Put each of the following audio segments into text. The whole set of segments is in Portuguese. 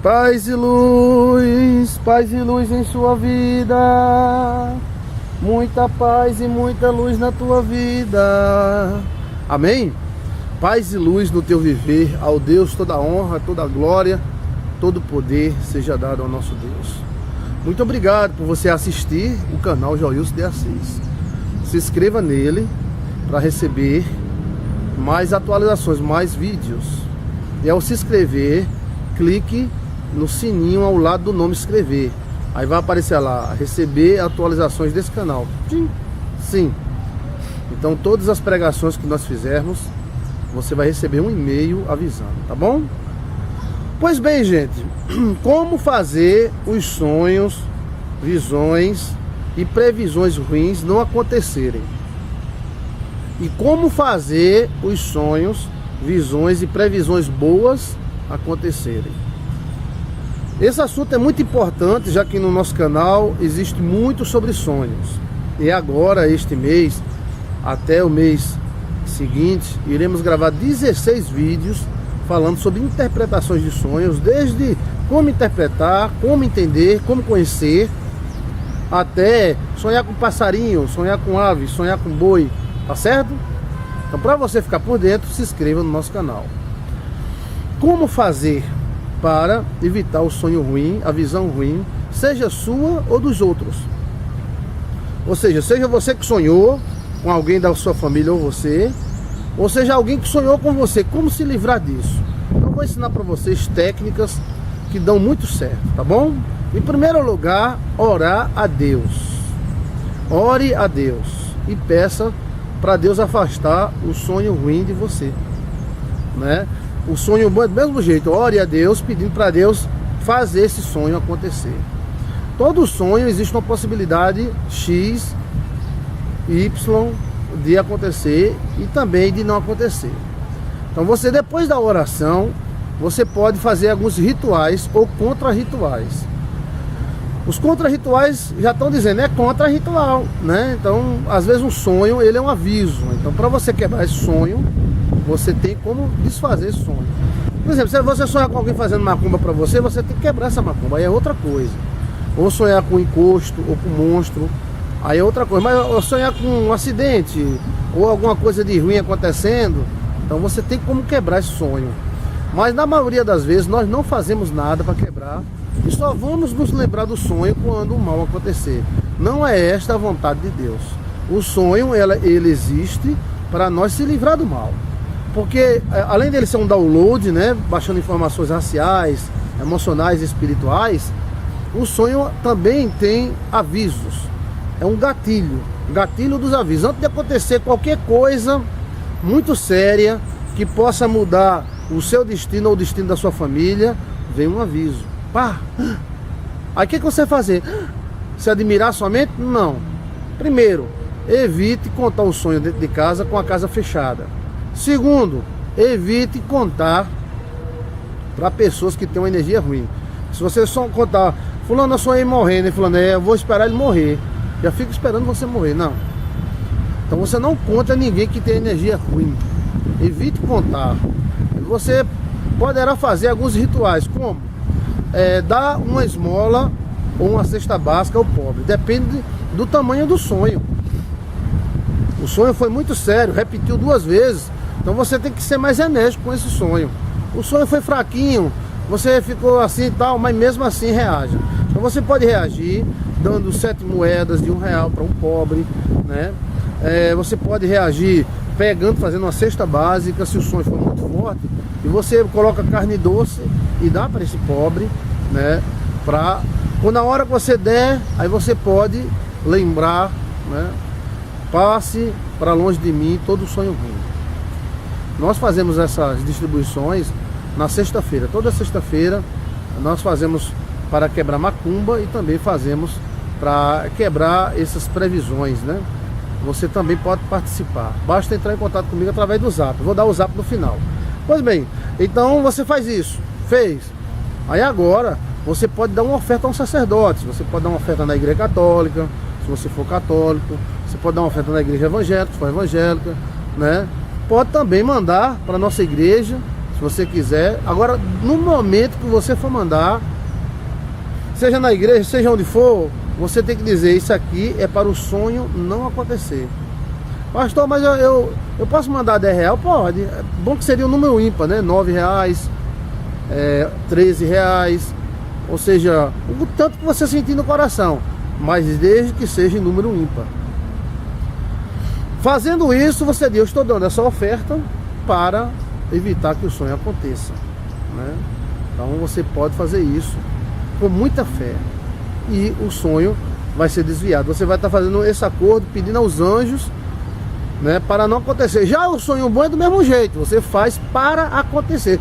Paz e luz em sua vida, muita paz e muita luz na tua vida. Amém? Paz e luz no teu viver, ao Deus toda honra, toda glória, todo poder seja dado ao nosso Deus. Muito obrigado por você assistir o canal Joilson de Assis. Se inscreva nele para receber mais atualizações, mais vídeos. E ao se inscrever, clique no sininho ao lado do nome inscrever. Aí vai aparecer lá, receber atualizações desse canal. Sim. Então todas as pregações que nós fizermos, você vai receber um e-mail avisando, tá bom? Pois bem, gente, como fazer os sonhos, visões e previsões ruins não acontecerem? E como fazer os sonhos, visões e previsões boas acontecerem? Esse assunto é muito importante, já que no nosso canal existe muito sobre sonhos. E agora, este mês, até o mês seguinte, iremos gravar 16 vídeos falando sobre interpretações de sonhos, desde como interpretar, como entender, como conhecer, até sonhar com passarinho, sonhar com ave, sonhar com boi, tá certo? Então, para você ficar por dentro, se inscreva no nosso canal. Como fazer para evitar o sonho ruim, a visão ruim, seja sua ou dos outros? Ou seja você que sonhou com alguém da sua família ou você, ou seja alguém que sonhou com você. Como se livrar disso? Eu vou ensinar para vocês técnicas que dão muito certo, tá bom? Em primeiro lugar, orar a Deus. Ore a Deus e peça para Deus afastar o sonho ruim de você, né? O sonho bom é do mesmo jeito. Ore a Deus pedindo para Deus fazer esse sonho acontecer. Todo sonho existe uma possibilidade X, Y de acontecer e também de não acontecer. Então você, depois da oração, você pode fazer alguns rituais ou contra-rituais. Os contra-rituais já estão dizendo, é contra-ritual, né? Então, às vezes um sonho, ele é um aviso. Então, para você quebrar esse sonho, você tem como desfazer esse sonho. Por exemplo, se você sonhar com alguém fazendo macumba para você, você tem que quebrar essa macumba, aí é outra coisa. Ou sonhar com encosto, ou com monstro, aí é outra coisa. Mas sonhar com um acidente, ou alguma coisa de ruim acontecendo, então você tem como quebrar esse sonho. Mas na maioria das vezes, nós não fazemos nada para quebrar, e só vamos nos lembrar do sonho quando o mal acontecer. Não é esta a vontade de Deus. O sonho, ele existe para nós se livrar do mal. Porque além dele ser um download, né, baixando informações raciais, emocionais e espirituais, o sonho também tem avisos. É um gatilho dos avisos. Antes de acontecer qualquer coisa muito séria que possa mudar o seu destino ou o destino da sua família, vem um aviso. Pá! Aí o que você vai fazer? Se admirar somente? Não. Primeiro, evite contar o sonho dentro de casa com a casa fechada. Segundo, evite contar para pessoas que têm uma energia ruim. Se você só contar, fulano, eu sonhei morrendo, e fulano, eu vou esperar ele morrer, já fico esperando você morrer. Não. Então você não conta a ninguém que tem energia ruim. Evite contar. Você poderá fazer alguns rituais, como dar uma esmola ou uma cesta básica ao pobre. Depende do tamanho do sonho. O sonho foi muito sério, repetiu 2 vezes. Então você tem que ser mais enérgico com esse sonho. O sonho foi fraquinho, você ficou assim e tal, mas mesmo assim reage. Então você pode reagir dando 7 moedas de R$1 para um pobre, né? Você pode reagir pegando, fazendo uma cesta básica, se o sonho for muito forte, e você coloca carne doce e dá para esse pobre, né? Quando a hora que você der, aí você pode lembrar, né? Passe para longe de mim todo sonho ruim. Nós fazemos essas distribuições na sexta-feira. Toda sexta-feira nós fazemos para quebrar macumba e também fazemos para quebrar essas previsões, né? Você também pode participar. Basta entrar em contato comigo através do Zap. Vou dar o Zap no final. Pois bem, então você faz isso. Fez. Aí agora você pode dar uma oferta a um sacerdote. Você pode dar uma oferta na igreja católica, se você for católico. Você pode dar uma oferta na igreja evangélica, se for evangélica, né? Pode também mandar para a nossa igreja, se você quiser. Agora, no momento que você for mandar, seja na igreja, seja onde for, você tem que dizer, isso aqui é para o sonho não acontecer. Pastor, mas eu posso mandar R$10? Pode. É bom que seria um número ímpar, né? R$9, R$13, ou seja, o tanto que você sentir no coração, mas desde que seja em número ímpar. Fazendo isso, você diz, eu estou dando essa oferta para evitar que o sonho aconteça, né? Então você pode fazer isso com muita fé e o sonho vai ser desviado. Você vai estar fazendo esse acordo, pedindo aos anjos, né, para não acontecer. Já o sonho bom é do mesmo jeito, você faz para acontecer.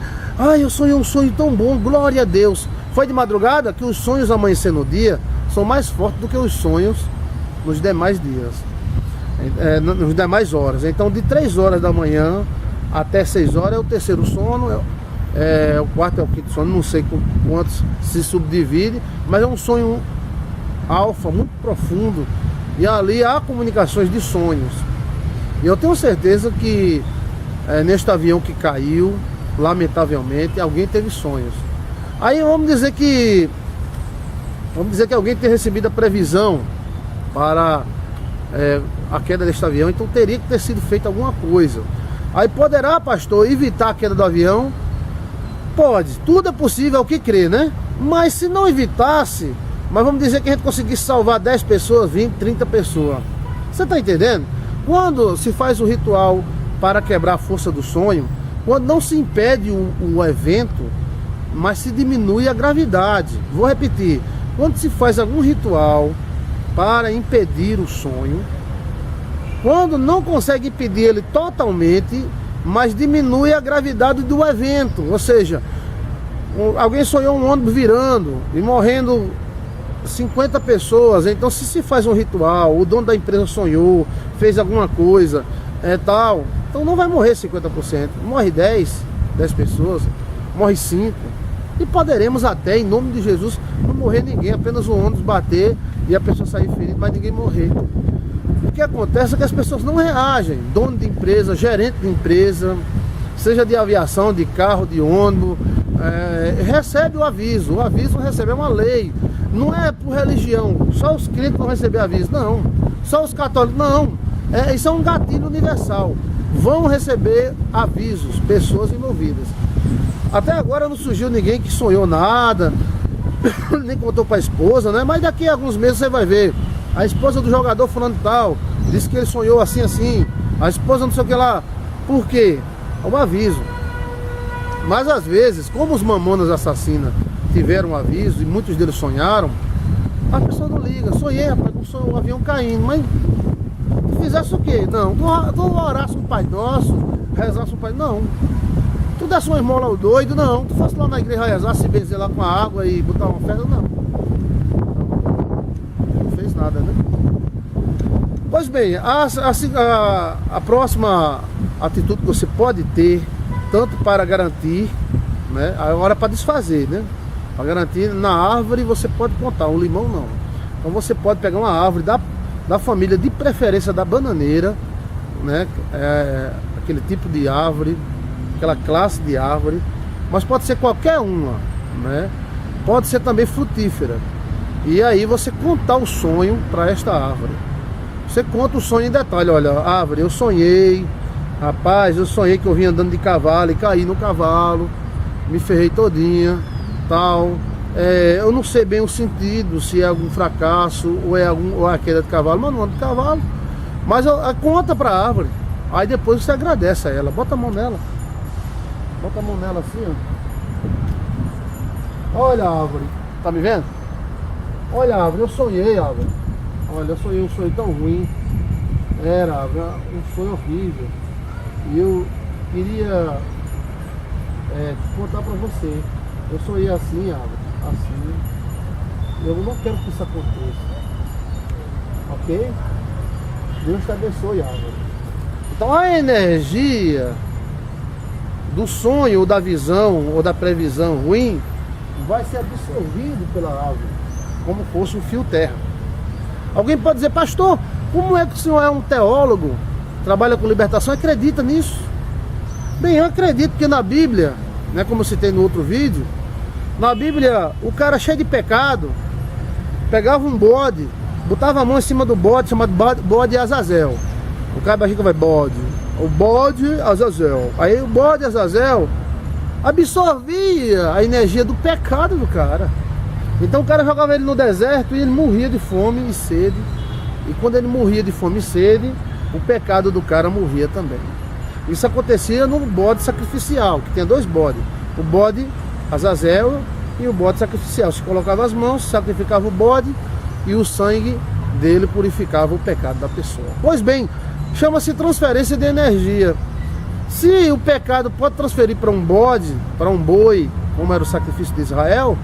Eu sonhei um sonho tão bom, glória a Deus. Foi de madrugada, que os sonhos amanhecer no dia são mais fortes do que os sonhos nos demais dias, nos demais horas. Então de 3 horas da manhã até 6 horas é o terceiro sono, o quarto é o quinto sono, não sei quantos se subdivide, mas é um sonho alfa, muito profundo, e ali há comunicações de sonhos. E eu tenho certeza que neste avião que caiu, lamentavelmente, alguém teve sonhos. Aí vamos dizer que alguém tenha recebido a previsão para a queda deste avião, então teria que ter sido feita alguma coisa. Aí poderá, pastor, evitar a queda do avião? Pode, tudo é possível ao que crer, né? Mas se não evitasse, mas vamos dizer que a gente conseguisse salvar 10 pessoas, 20, 30 pessoas. Você está entendendo? Quando se faz o ritual para quebrar a força do sonho, quando não se impede o evento, mas se diminui a gravidade. Vou repetir, quando se faz algum ritual para impedir o sonho, quando não consegue impedir ele totalmente, mas diminui a gravidade do evento. Ou seja, alguém sonhou um ônibus virando e morrendo 50 pessoas. Então se faz um ritual, o dono da empresa sonhou, fez alguma coisa, tal, então não vai morrer 50%, morre 10 pessoas, morre 5, e poderemos até, em nome de Jesus, não morrer ninguém, apenas o ônibus bater e a pessoa sair ferida, mas ninguém morrer. O que acontece é que as pessoas não reagem. Dono de empresa, gerente de empresa, seja de aviação, de carro, de ônibus, recebe o aviso. O aviso recebe, é uma lei. Não é por religião, só os crentes vão receber aviso, não. Só os católicos, não. Isso é um gatilho universal. Vão receber avisos, pessoas envolvidas. Até agora não surgiu ninguém que sonhou nada, nem contou para a esposa, né? Mas daqui a alguns meses você vai ver. A esposa do jogador fulano tal disse que ele sonhou assim, assim. A esposa não sei o que lá. Por quê? É um aviso. Mas às vezes, como os mamonas assassinas tiveram um aviso e muitos deles sonharam, a pessoa não liga. Sonhei, rapaz, com o avião caindo. Mas tu fizesse o quê? Não, tu orasse um Pai Nosso, rezasse um Pai... Não. Tu desse uma esmola ao doido? Não. Tu fosse lá na igreja rezar, se benzer lá com a água e botar uma festa? Não. Não fez nada, né? Pois bem, a próxima atitude que você pode ter, tanto para garantir, né? Agora para desfazer, né? Para garantir, na árvore você pode plantar, um limão não. Então você pode pegar uma árvore da família, de preferência da bananeira, né? Aquele tipo de árvore, aquela classe de árvore, mas pode ser qualquer uma, né? Pode ser também frutífera. E aí você contar o sonho para esta árvore. Você conta o sonho em detalhe. Olha, árvore, eu sonhei, rapaz, eu sonhei que eu vinha andando de cavalo e caí no cavalo, me ferrei todinha, tal. Eu não sei bem o sentido, se é algum fracasso ou é a queda de cavalo, mas não ando de cavalo. Mas conta para a árvore. Aí depois você agradece a ela. Bota a mão nela. Bota a mão nela assim, ó. Olha a árvore. Tá me vendo? Olha a árvore, eu sonhei, árvore. Olha, eu sonhei um sonho tão ruim. Era, árvore, um sonho horrível. E eu queria contar pra você. Eu sonhei assim, árvore. Assim. Eu não quero que isso aconteça. Ok? Deus te abençoe, árvore. Então a energia do sonho, ou da visão, ou da previsão ruim, vai ser absorvido pela árvore, como fosse um fio terra. Alguém pode dizer, pastor, como é que o senhor é um teólogo, trabalha com libertação, acredita nisso? Bem, eu acredito que na Bíblia né, como eu citei no outro vídeo, na Bíblia, o cara cheio de pecado, pegava um bode, botava a mão em cima do bode, chamado bode Azazel. O cara baixinho vai, bode, o bode Azazel. Aí o bode Azazel absorvia a energia do pecado do cara. Então o cara jogava ele no deserto e ele morria de fome e sede. E quando ele morria de fome e sede, o pecado do cara morria também. Isso acontecia no bode sacrificial, que tem dois bodes. O bode Azazel e o bode sacrificial. Se colocava as mãos, sacrificava o bode e o sangue dele purificava o pecado da pessoa. Pois bem, chama-se transferência de energia. Se o pecado pode transferir para um bode, para um boi, como era o sacrifício de Israel,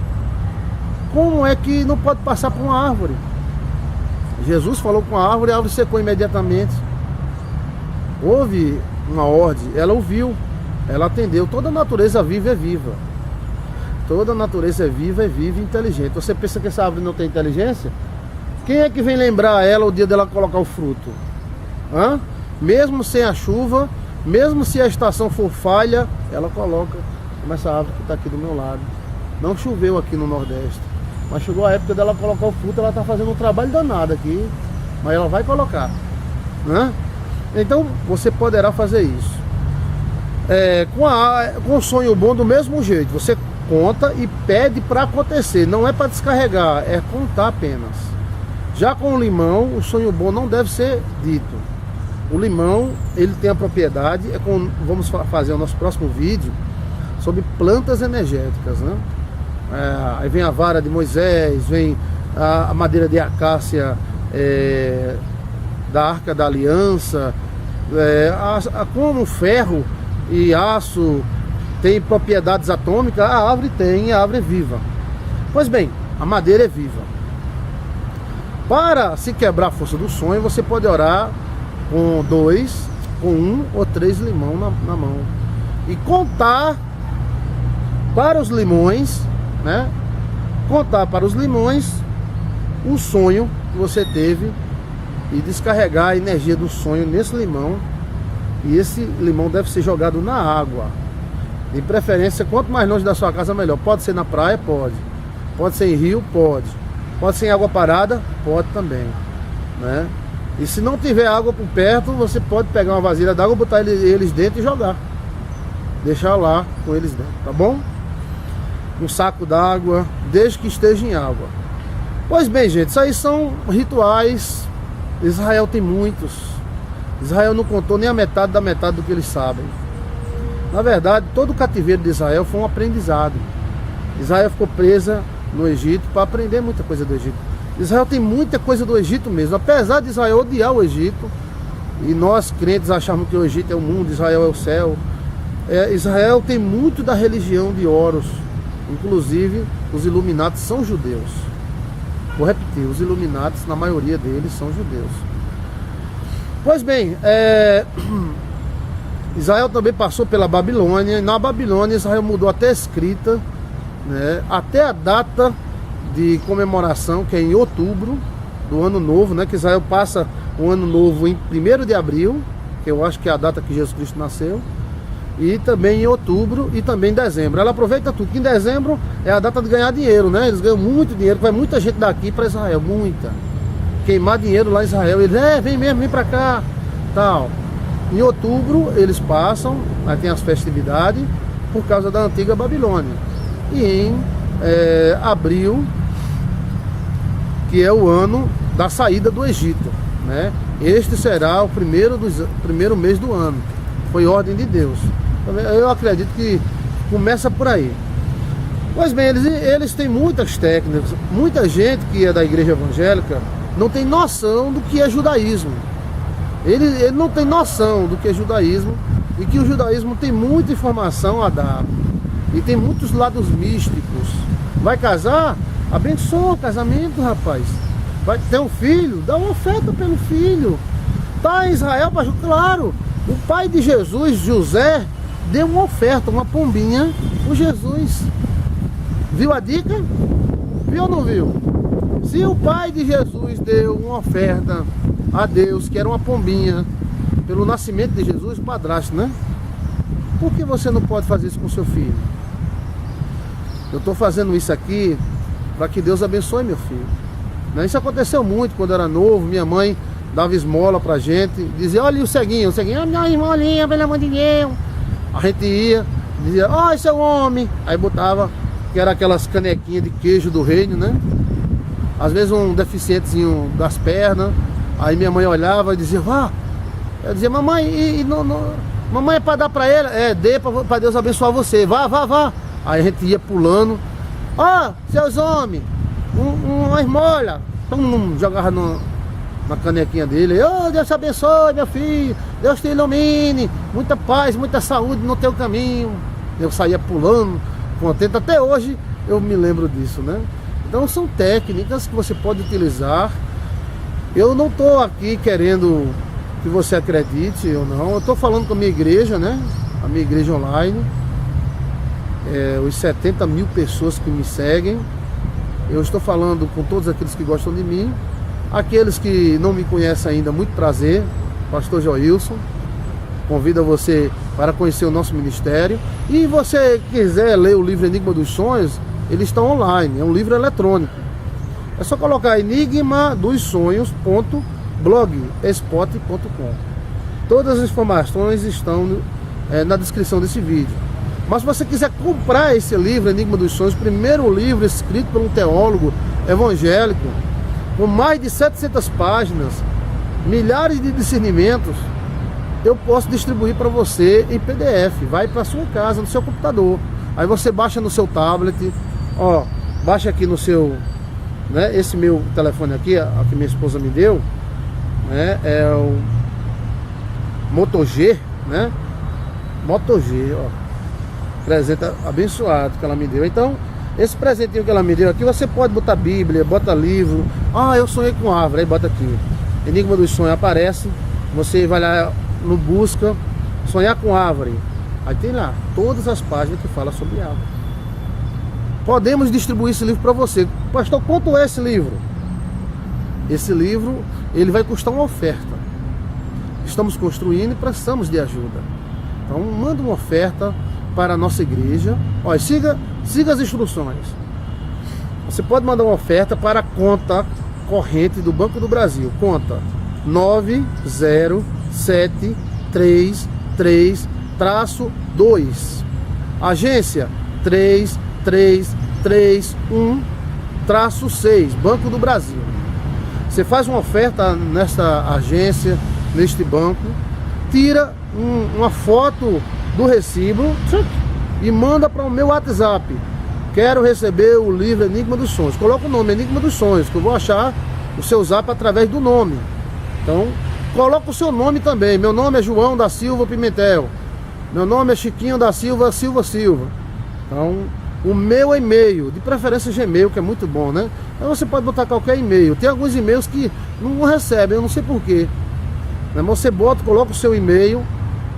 como é que não pode passar por uma árvore? Jesus falou com a árvore secou imediatamente. Houve uma ordem, ela ouviu, ela atendeu. Toda a natureza viva é viva. Toda a natureza é viva e inteligente. Você pensa que essa árvore não tem inteligência? Quem é que vem lembrar ela o dia dela colocar o fruto? Hã? Mesmo sem a chuva, mesmo se a estação for falha, ela coloca, como essa árvore que está aqui do meu lado. Não choveu aqui no Nordeste, mas chegou a época dela colocar o fruto. Ela está fazendo um trabalho danado aqui, mas ela vai colocar, né? Então você poderá fazer isso com o sonho bom do mesmo jeito. Você conta e pede para acontecer, não é para descarregar, é contar apenas. Já com o limão, o sonho bom não deve ser dito. O limão, ele tem a propriedade, vamos fazer o nosso próximo vídeo sobre plantas energéticas, né? Aí vem a vara de Moisés, vem a madeira de acácia da Arca da Aliança, como ferro e aço tem propriedades atômicas, a árvore tem, a árvore é viva. Pois bem, a madeira é viva. Para se quebrar a força do sonho, você pode orar com 2, com 1 ou 3 limão na mão e contar para os limões, né? Contar para os limões o sonho que você teve e descarregar a energia do sonho nesse limão. E esse limão deve ser jogado na água, de preferência quanto mais longe da sua casa melhor. Pode ser na praia, pode ser em rio, pode ser em água parada, pode também, né? E se não tiver água por perto, você pode pegar uma vasilha d'água, botar eles dentro e jogar, deixar lá com eles dentro, tá bom? Um saco d'água, desde que esteja em água. Pois bem, gente, isso aí são rituais. Israel tem muitos. Israel não contou nem a metade da metade do que eles sabem. Na verdade, todo o cativeiro de Israel foi um aprendizado. Israel ficou presa no Egito para aprender muita coisa do Egito. Israel tem muita coisa do Egito mesmo. Apesar de Israel odiar o Egito, e nós crentes achamos que o Egito é o mundo, Israel é o céu, Israel tem muito da religião de Horus. Inclusive, os Illuminati são judeus. Vou repetir, os Illuminati, na maioria deles, são judeus. Pois bem, Israel também passou pela Babilônia. E na Babilônia, Israel mudou até a escrita, né, até a data de comemoração, que é em outubro do ano novo, né, que Israel passa o ano novo em 1º de abril, que eu acho que é a data que Jesus Cristo nasceu, e também em outubro e também em dezembro. Ela aproveita tudo, que em dezembro é a data de ganhar dinheiro, né? Eles ganham muito dinheiro, vai muita gente daqui para Israel, muita. Queimar dinheiro lá em Israel, eles, vem mesmo, vem para cá, tal. Em outubro eles passam, aí tem as festividades, por causa da antiga Babilônia. E em abril, que é o ano da saída do Egito, né? Este será o primeiro mês do ano. Foi ordem de Deus. Eu acredito que começa por aí. Pois bem, eles têm muitas técnicas. Muita gente que é da igreja evangélica não tem noção do que é judaísmo. Ele não tem noção do que é judaísmo, e que o judaísmo tem muita informação a dar. E tem muitos lados místicos. Vai casar? Abençoa o casamento, rapaz. Vai ter um filho? Dá uma oferta pelo filho. Tá em Israel, claro. O pai de Jesus, José, deu uma oferta, uma pombinha por Jesus. Viu a dica? Viu ou não viu? Se o pai de Jesus deu uma oferta a Deus, que era uma pombinha, pelo nascimento de Jesus, o padrasto, né? Por que você não pode fazer isso com seu filho? eu estou fazendo isso aqui para que Deus abençoe meu filho. Né? Isso aconteceu muito quando eu era novo. Minha mãe dava esmola pra gente, dizia, olha o ceguinho, minha esmolinha, pelo amor de Deus. A gente ia, dizia, ó, esse é o homem. Aí botava, que era aquelas canequinhas de queijo do reino, né? Às vezes um deficientezinho das pernas. Aí minha mãe olhava e dizia, vá. Eu dizia, mamãe, mamãe é pra dar pra ele? É, dê pra Deus abençoar você, vá. Aí a gente ia pulando, ó, seus homens, uma esmola. Jogava na canequinha dele. Oh, Deus te abençoe, meu filho, Deus te ilumine, muita paz, muita saúde no teu caminho. Eu saía pulando, contente. Até hoje eu me lembro disso, né? Então são técnicas que você pode utilizar. Eu não estou aqui querendo que você acredite ou não. Eu estou falando com a minha igreja, né? A minha igreja online, os 70 mil pessoas que me seguem. Eu estou falando com todos aqueles que gostam de mim. Aqueles que não me conhecem ainda, muito prazer, Pastor Joilson. Convido você para conhecer o nosso ministério. E você quiser ler o livro Enigma dos Sonhos, ele está online, é um livro eletrônico. É só colocar enigmadosonhos.blogspot.com. Todas as informações estão na descrição desse vídeo. Mas se você quiser comprar esse livro, Enigma dos Sonhos, primeiro livro escrito por um teólogo evangélico, com mais de 700 páginas, milhares de discernimentos, eu posso distribuir para você em PDF. Vai para sua casa, no seu computador. Aí você baixa no seu tablet, ó, baixa aqui no seu, né, esse meu telefone aqui, a que minha esposa me deu, né, é o Moto G, né? Moto G, ó. Presente abençoado que ela me deu. Então, esse presentinho que ela me deu aqui, você pode botar Bíblia, bota livro. Ah, eu sonhei com árvore, aí bota aqui. Enigma dos Sonhos aparece. Você vai lá no busca, sonhar com árvore. Aí tem lá todas as páginas que falam sobre árvore. Podemos distribuir esse livro para você. Pastor, quanto é esse livro? Esse livro, ele vai custar uma oferta. Estamos construindo e precisamos de ajuda. Então, manda uma oferta para a nossa igreja. Olha, siga as instruções. Você pode mandar uma oferta para a conta corrente do Banco do Brasil. Conta 907333-2. Agência 3331-6, Banco do Brasil. Você faz uma oferta nessa agência, neste banco, tira uma foto do recibo e manda para o meu WhatsApp. Quero receber o livro Enigma dos Sonhos. Coloca o nome Enigma dos Sonhos, que eu vou achar o seu zap através do nome. Então, coloca o seu nome também. Meu nome é João da Silva Pimentel. Meu nome é Chiquinho da Silva Silva. Então, o meu e-mail, de preferência Gmail, que é muito bom, né? Então você pode botar qualquer e-mail. Tem alguns e-mails que não recebem, eu não sei porquê. Mas você coloca o seu e-mail,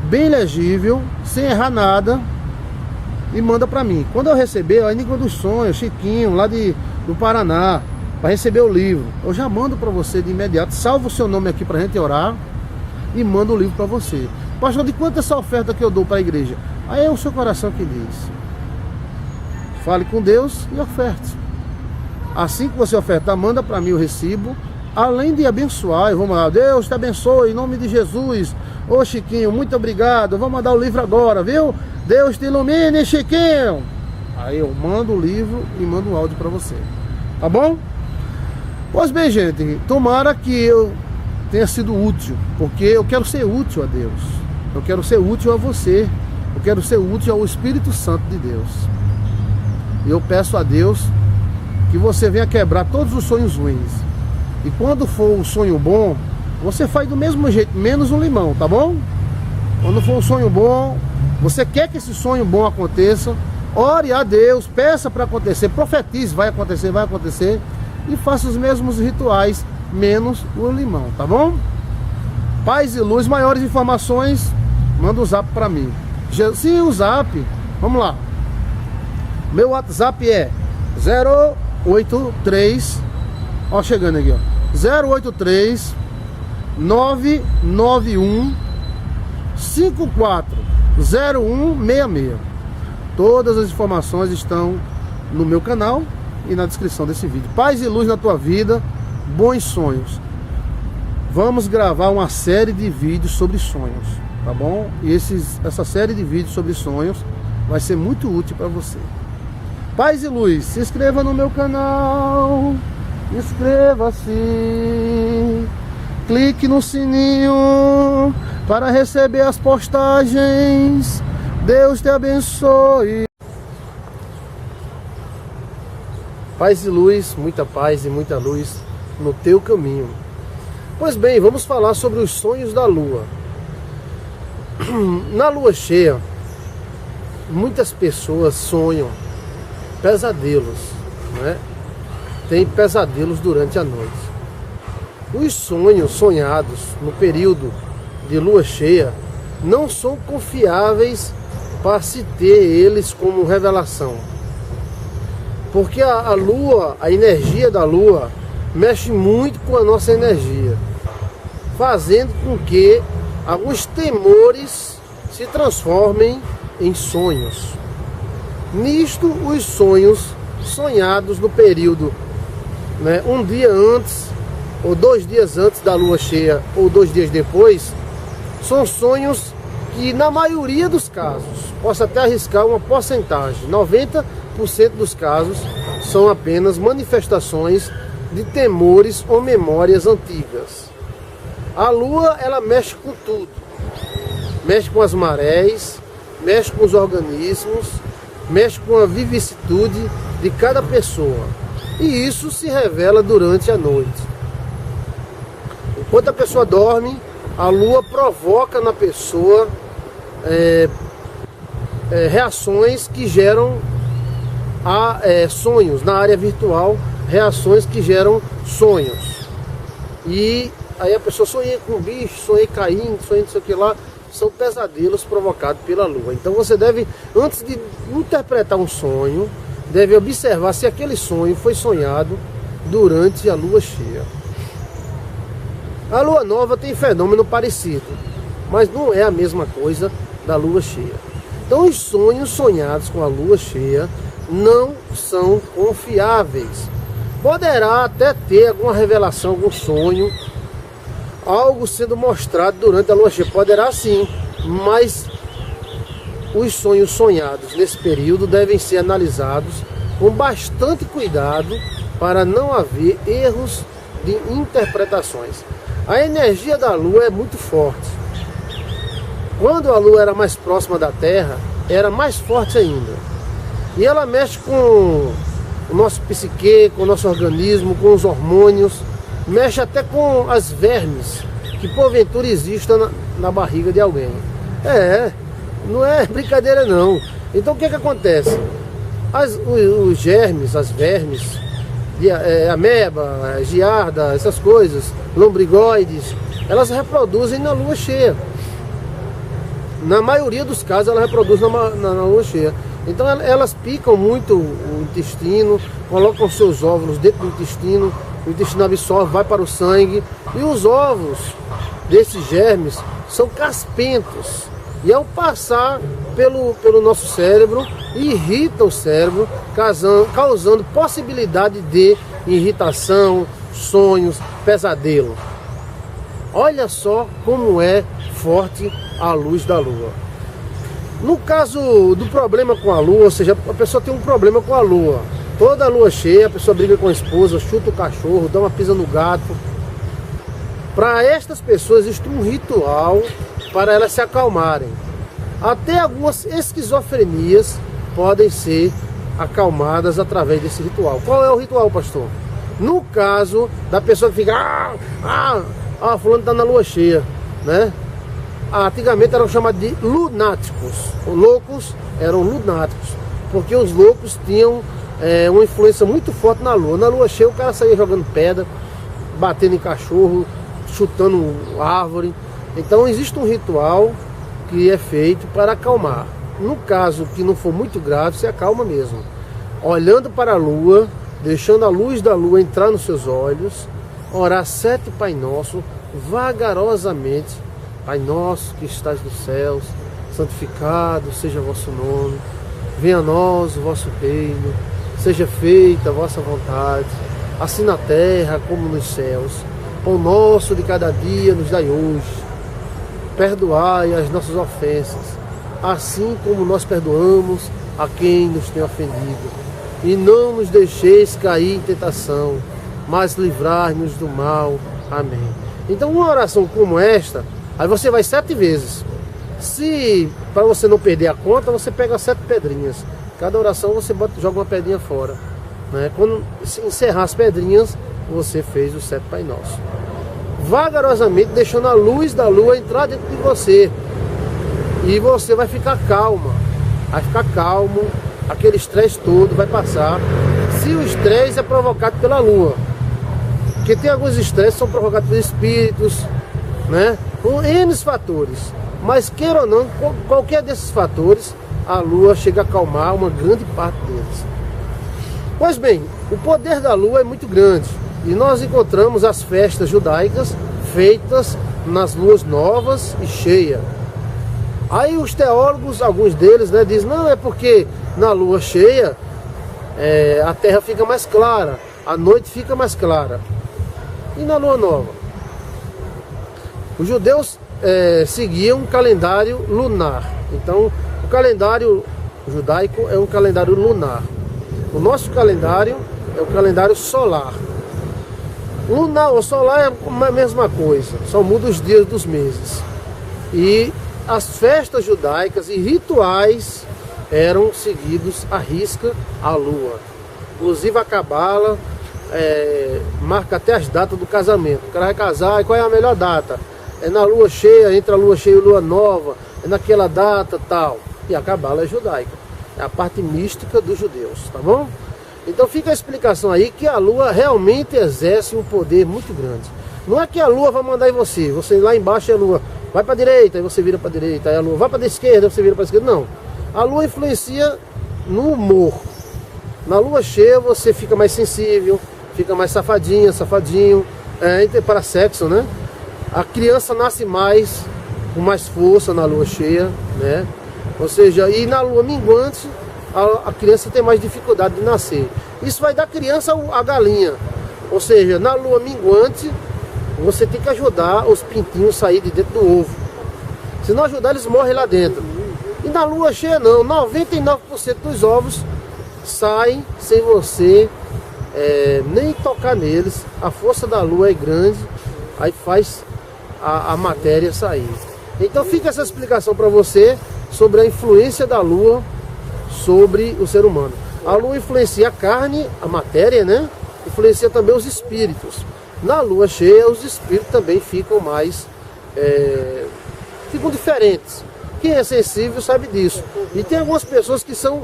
bem legível, sem errar nada, e manda para mim. Quando eu receber, a Enigma dos Sonhos, Chiquinho, lá do Paraná, para receber o livro, eu já mando para você de imediato, salvo o seu nome aqui para a gente orar, e mando o livro para você. Pastor, de quanto é essa oferta que eu dou para a igreja? Aí é o seu coração que diz. Fale com Deus e oferte. Assim que você ofertar, manda para mim o recibo. Além de abençoar, eu vou mandar, Deus te abençoe, em nome de Jesus. Ô Chiquinho, muito obrigado, eu vou mandar o livro agora, viu? Deus te ilumine, Chiquinho. Aí eu mando o livro e mando um áudio para você. Tá bom? Pois bem, gente, tomara que eu tenha sido útil, porque eu quero ser útil a Deus. Eu quero ser útil a você. Eu quero ser útil ao Espírito Santo de Deus. E eu peço a Deus que você venha quebrar todos os sonhos ruins. E quando for um sonho bom, você faz do mesmo jeito, menos um limão, tá bom? Quando for um sonho bom, você quer que esse sonho bom aconteça, ore a Deus, peça para acontecer, profetize, vai acontecer, e faça os mesmos rituais, menos o limão, tá bom? Paz e luz, maiores informações, manda o zap para mim. Sim, o zap, vamos lá. Meu WhatsApp é 083, ó, chegando aqui, ó, 083 991 540166. Todas as informações estão no meu canal e na descrição desse vídeo. Paz e luz na tua vida, bons sonhos. Vamos gravar uma série de vídeos sobre sonhos, tá bom? E essa série de vídeos sobre sonhos vai ser muito útil para você. Paz e luz, se inscreva no meu canal, inscreva-se, clique no sininho para receber as postagens. Deus te abençoe. Paz e luz, muita paz e muita luz no teu caminho. Pois bem, vamos falar sobre os sonhos da lua. Na lua cheia, muitas pessoas sonham pesadelos, né? Tem pesadelos durante a noite. Os sonhos sonhados no período de lua cheia não são confiáveis para se ter eles como revelação. Porque a lua, a energia da lua, mexe muito com a nossa energia, fazendo com que alguns temores se transformem em sonhos. Nisto, os sonhos sonhados no período, né, um dia antes, ou 2 dias antes da lua cheia, ou 2 dias depois, são sonhos que, na maioria dos casos, posso até arriscar uma porcentagem, 90% dos casos, são apenas manifestações de temores ou memórias antigas. A lua, ela mexe com tudo, mexe com as marés, mexe com os organismos, mexe com a vicissitude de cada pessoa, e isso se revela durante a noite. Enquanto a pessoa dorme, a lua provoca na pessoa reações que geram sonhos. Na área virtual, reações que geram sonhos. E aí a pessoa sonha com um bicho, sonha caindo, sonha não sei o que lá. São pesadelos provocados pela lua. Então você deve, antes de interpretar um sonho, deve observar se aquele sonho foi sonhado durante a lua cheia. A lua nova tem fenômeno parecido, mas não é a mesma coisa da lua cheia. Então os sonhos sonhados com a lua cheia não são confiáveis. Poderá até ter alguma revelação, algum sonho, algo sendo mostrado durante a lua cheia, poderá sim, mas os sonhos sonhados nesse período devem ser analisados com bastante cuidado para não haver erros de interpretações. A energia da lua é muito forte. Quando a lua era mais próxima da Terra, era mais forte ainda. E ela mexe com o nosso psique, com o nosso organismo, com os hormônios, mexe até com as vermes que porventura existam na barriga de alguém. Não é brincadeira não. Então o que acontece? Os germes, as vermes, ameba, giarda, essas coisas, lombrigoides, elas reproduzem na lua cheia. Na maioria dos casos ela reproduz na lua cheia. Então elas picam muito o intestino, colocam seus óvulos dentro do intestino, o intestino absorve, vai para o sangue, e os ovos desses germes são caspentos, e ao passar pelo nosso cérebro, irrita o cérebro, causando possibilidade de irritação, sonhos, pesadelo. Olha só como é forte a luz da lua. No caso do problema com a lua, ou seja, a pessoa tem um problema com a lua, toda a lua cheia, a pessoa briga com a esposa, chuta o cachorro, dá uma pisa no gato. Para estas pessoas existe um ritual para elas se acalmarem. Até algumas esquizofrenias podem ser acalmadas através desse ritual. Qual é o ritual, pastor? No caso da pessoa que fica fulano está na lua cheia, né? Antigamente eram chamados de lunáticos. Os loucos eram lunáticos, porque os loucos tinham uma influência muito forte na lua. Na lua cheia o cara saía jogando pedra, batendo em cachorro, chutando árvore. Então existe um ritual que é feito para acalmar. No caso que não for muito grave, se acalma mesmo, olhando para a lua, deixando a luz da lua entrar nos seus olhos, orar 7 Pai Nosso vagarosamente. Pai nosso que estás nos céus, santificado seja o vosso nome, venha a nós o vosso reino, seja feita a vossa vontade, assim na terra como nos céus. Pão nosso de cada dia nos dai hoje. Perdoai as nossas ofensas, assim como nós perdoamos a quem nos tem ofendido. E não nos deixeis cair em tentação, mas livrai-nos do mal. Amém. Então uma oração como esta, aí você vai 7 vezes. Se, para você não perder a conta, você pega 7 pedrinhas. Cada oração você joga uma pedrinha fora, né? Quando encerrar as pedrinhas, você fez os 7 Pai Nosso. Vagarosamente, deixando a luz da lua entrar dentro de você. E você vai ficar calma. Vai ficar calmo. Aquele estresse todo vai passar. Se o estresse é provocado pela lua. Porque tem alguns estresses que são provocados por espíritos, né? Com N fatores. Mas queira ou não, qualquer desses fatores, a lua chega a acalmar uma grande parte deles. Pois bem, o poder da lua é muito grande. E nós encontramos as festas judaicas feitas nas luas novas e cheia. Aí os teólogos, alguns deles, né, dizem, não, é porque na lua cheia a terra fica mais clara, a noite fica mais clara. E na lua nova? Os judeus seguiam um calendário lunar. Então, o calendário judaico é um calendário lunar. O nosso calendário é o calendário solar. Lunar ou solar é a mesma coisa, só muda os dias dos meses. E as festas judaicas e rituais eram seguidos à risca à lua. Inclusive a Cabala marca até as datas do casamento. O cara vai casar, e qual é a melhor data? É na lua cheia, entre a lua cheia e a lua nova, é naquela data tal. E a Cabala é judaica, é a parte mística dos judeus, tá bom? Então fica a explicação aí que a lua realmente exerce um poder muito grande. Não é que a lua vai mandar em você lá embaixo é a lua, vai para a direita, aí você vira para a direita, aí a lua vai para a esquerda, aí você vira para a esquerda. Não, a lua influencia no humor. Na lua cheia você fica mais sensível, fica mais safadinha, safadinho, para sexo, né? A criança nasce mais, com mais força na lua cheia, né? Ou seja, e na lua minguante, a criança tem mais dificuldade de nascer. Isso vai dar criança a galinha. Ou seja, na lua minguante, você tem que ajudar os pintinhos a sair de dentro do ovo. Se não ajudar, eles morrem lá dentro. E na lua cheia não, 99% dos ovos saem sem você nem tocar neles. A força da lua é grande, aí faz a matéria sair. Então fica essa explicação para você sobre a influência da lua sobre o ser humano. A lua influencia a carne, a matéria, né? Influencia também os espíritos. Na lua cheia, os espíritos também ficam mais ficam diferentes. Quem é sensível sabe disso. E tem algumas pessoas que são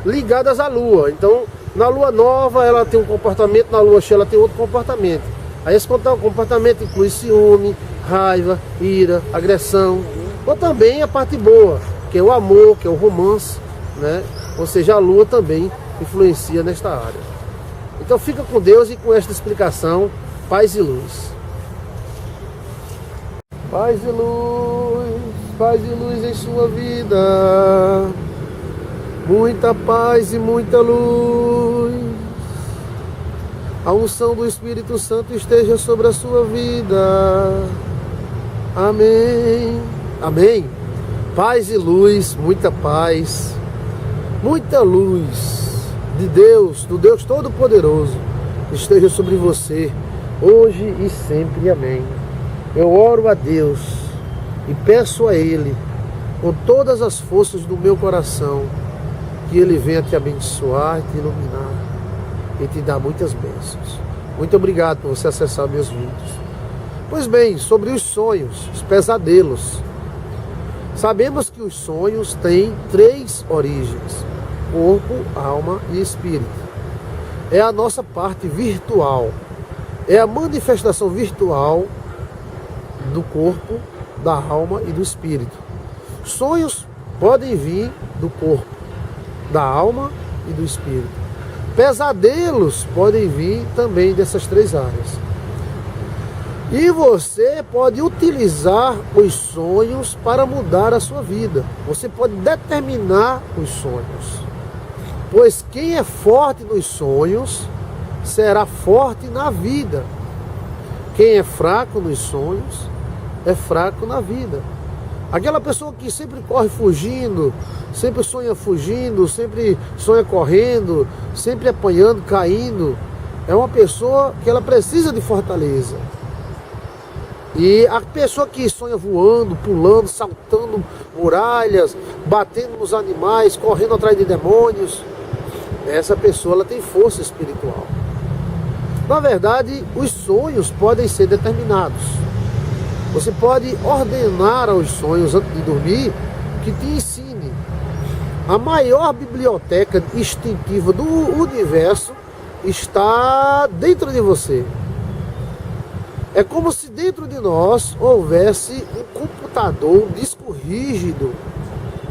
ligadas à lua. Então, na lua nova ela tem um comportamento, na lua cheia ela tem outro comportamento. Aí esse comportamento inclui ciúme, raiva, ira, agressão. Ou também a parte boa, que é o amor, que é o romance, né? Ou seja, a lua também influencia nesta área. Então fica com Deus e com esta explicação, paz e luz. Paz e luz em sua vida. Muita paz e muita luz. A unção do Espírito Santo esteja sobre a sua vida. Amém. Amém. Paz e luz, muita paz, muita luz de Deus, do Deus Todo-Poderoso, esteja sobre você, hoje e sempre. Amém. Eu oro a Deus e peço a Ele, com todas as forças do meu coração, que Ele venha te abençoar, te iluminar e te dar muitas bênçãos. Muito obrigado por você acessar meus vídeos. Pois bem, sobre os sonhos, os pesadelos. Sabemos que os sonhos têm 3 origens: corpo, alma e espírito. É a nossa parte virtual, é a manifestação virtual do corpo, da alma e do espírito. Sonhos podem vir do corpo, da alma e do espírito. Pesadelos podem vir também dessas 3 áreas. E você pode utilizar os sonhos para mudar a sua vida. Você pode determinar os sonhos. Pois quem é forte nos sonhos será forte na vida. Quem é fraco nos sonhos é fraco na vida. Aquela pessoa que sempre corre fugindo, sempre sonha fugindo, sempre sonha correndo, sempre apanhando, caindo, é uma pessoa que ela precisa de fortaleza. E a pessoa que sonha voando, pulando, saltando muralhas, batendo nos animais, correndo atrás de demônios, essa pessoa ela tem força espiritual. Na verdade, os sonhos podem ser determinados. Você pode ordenar aos sonhos antes de dormir que te ensine. A maior biblioteca instintiva do universo está dentro de você. É como se dentro de nós houvesse um computador, um disco rígido.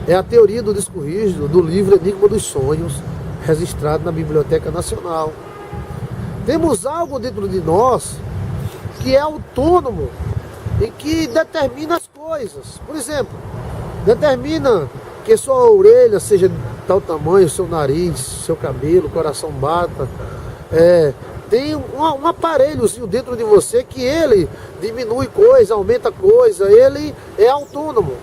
É a teoria do disco rígido do livro Enigma dos Sonhos, registrado na Biblioteca Nacional. Temos algo dentro de nós que é autônomo e que determina as coisas. Por exemplo, determina que sua orelha seja de tal tamanho, seu nariz, seu cabelo, coração bata. Tem um aparelhozinho dentro de você que ele diminui coisa, aumenta coisa, ele é autônomo.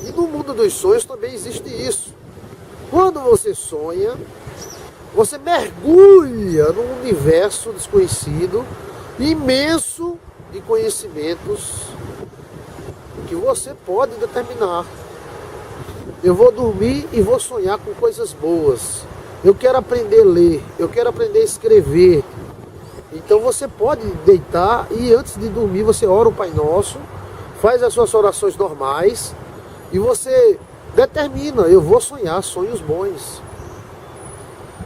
E no mundo dos sonhos também existe isso. Quando você sonha, você mergulha num universo desconhecido, imenso de conhecimentos que você pode determinar. Eu vou dormir e vou sonhar com coisas boas. Eu quero aprender a ler, eu quero aprender a escrever. Então você pode deitar e antes de dormir você ora o Pai Nosso, faz as suas orações normais e você determina, eu vou sonhar sonhos bons.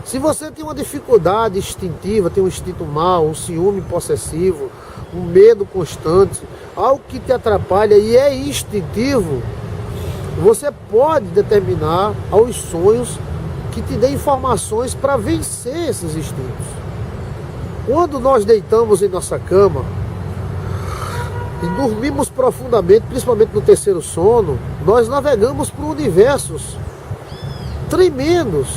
Se você tem uma dificuldade instintiva, tem um instinto mau, um ciúme possessivo, um medo constante, algo que te atrapalha e é instintivo, você pode determinar aos sonhos que te dê informações para vencer esses instintos. Quando nós deitamos em nossa cama e dormimos profundamente, principalmente no terceiro sono, nós navegamos por universos tremendos.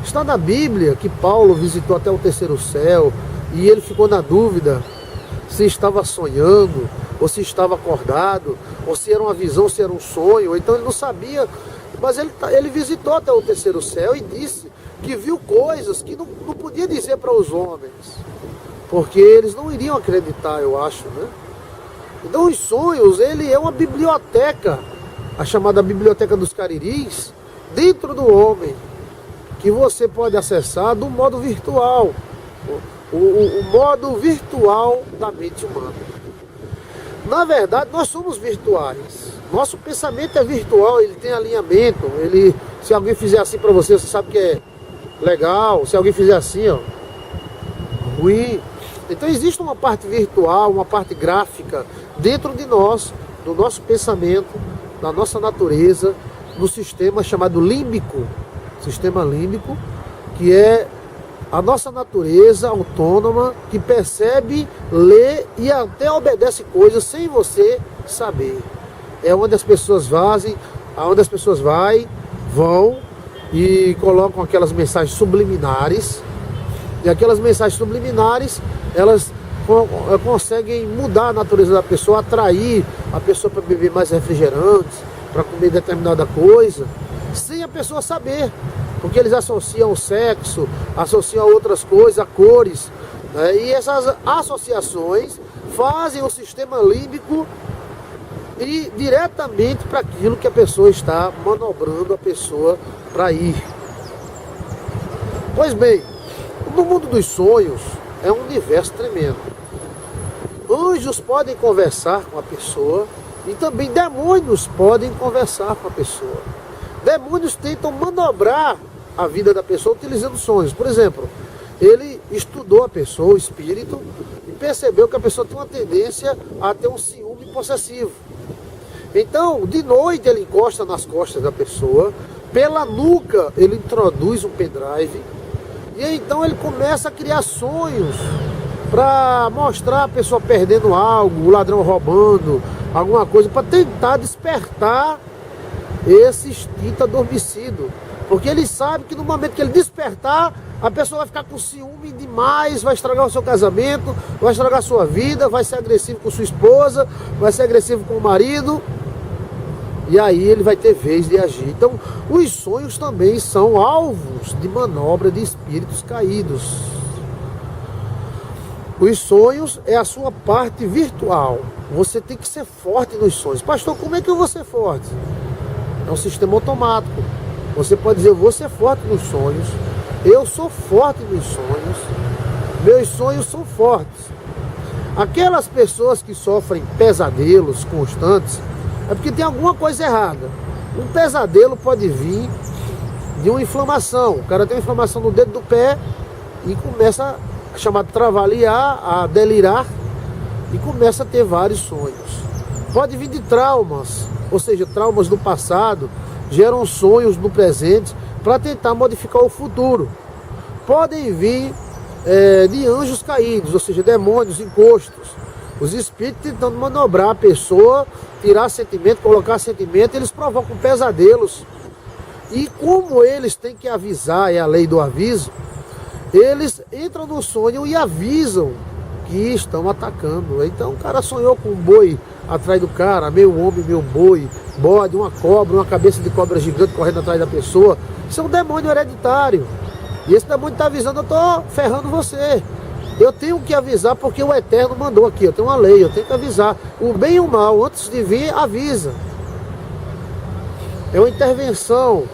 Está na Bíblia que Paulo visitou até o terceiro céu e ele ficou na dúvida se estava sonhando, ou se estava acordado, ou se era uma visão, se era um sonho. Então ele não sabia, mas ele visitou até o terceiro céu e disse que viu coisas que não podia dizer para os homens, porque eles não iriam acreditar, eu acho, né? Então os sonhos, ele é uma biblioteca, a chamada Biblioteca dos Cariris, dentro do homem, que você pode acessar do modo virtual, o modo virtual da mente humana. Na verdade, nós somos virtuais. Nosso pensamento é virtual, ele tem alinhamento. Se alguém fizer assim para você, você sabe que é legal. Se alguém fizer assim, ó, ruim. Então existe uma parte virtual, uma parte gráfica dentro de nós, do nosso pensamento, da nossa natureza, no sistema chamado límbico. Sistema límbico, que é a nossa natureza autônoma, que percebe, lê e até obedece coisas sem você saber. É onde as pessoas vão e colocam aquelas mensagens subliminares. E aquelas mensagens subliminares, elas conseguem mudar a natureza da pessoa, atrair a pessoa para beber mais refrigerantes, para comer determinada coisa, sem a pessoa saber, porque eles associam o sexo, associam a outras coisas, a cores, né? E essas associações fazem o sistema límbico ir diretamente para aquilo que a pessoa está manobrando a pessoa para ir. Pois bem, no mundo dos sonhos é um universo tremendo. Anjos podem conversar com a pessoa e também demônios podem conversar com a pessoa. Demônios tentam manobrar a vida da pessoa utilizando sonhos. Por exemplo, ele estudou a pessoa, o espírito, e percebeu que a pessoa tem uma tendência a ter um ciúme possessivo. Então, de noite ele encosta nas costas da pessoa, pela nuca ele introduz um pendrive, e então ele começa a criar sonhos para mostrar a pessoa perdendo algo, o ladrão roubando, alguma coisa, para tentar despertar esse instinto adormecido, Porque ele sabe que no momento que ele despertar, a pessoa vai ficar com ciúme demais, vai estragar o seu casamento, vai estragar a sua vida, vai ser agressivo com sua esposa, vai ser agressivo com o marido. E aí ele vai ter vez de agir. Então, os sonhos também são alvos de manobra de espíritos caídos. Os sonhos é a sua parte virtual. Você tem que ser forte nos sonhos. Pastor, como é que eu vou ser forte? É um sistema automático. Você pode dizer, eu vou ser forte nos sonhos. Eu sou forte nos sonhos. Meus sonhos são fortes. Aquelas pessoas que sofrem pesadelos constantes, é porque tem alguma coisa errada. Um pesadelo pode vir de uma inflamação. O cara tem uma inflamação no dedo do pé e começa a chamar de travaliar, a delirar e começa a ter vários sonhos. Pode vir de traumas, ou seja, traumas do passado geram sonhos no presente para tentar modificar o futuro. Podem vir de anjos caídos, ou seja, demônios, encostos. Os espíritos tentando manobrar a pessoa, tirar sentimento, colocar sentimento, eles provocam pesadelos. E como eles têm que avisar, é a lei do aviso, eles entram no sonho e avisam que estão atacando. Então o cara sonhou com um boi atrás do cara, meu homem, meu boi, bode, uma cobra, uma cabeça de cobra gigante correndo atrás da pessoa. Isso é um demônio hereditário. E esse demônio está avisando, eu estou ferrando você. Eu tenho que avisar porque o Eterno mandou aqui, eu tenho uma lei, eu tenho que avisar. O bem e o mal, antes de vir, avisa. É uma intervenção.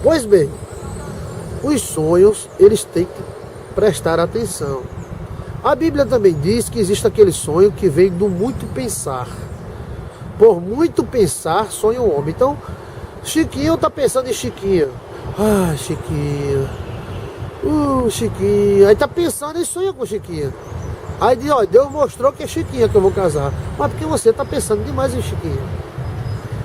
Pois bem, os sonhos, eles têm que prestar atenção. A Bíblia também diz que existe aquele sonho que vem do muito pensar. Por muito pensar, sonha o homem. Então, Chiquinho está pensando em Chiquinha. Ah, Chiquinha. Chiquinha. Aí está pensando e sonha com Chiquinha. Aí diz, ó, Deus mostrou que é Chiquinha que eu vou casar. Mas porque você está pensando demais em Chiquinha.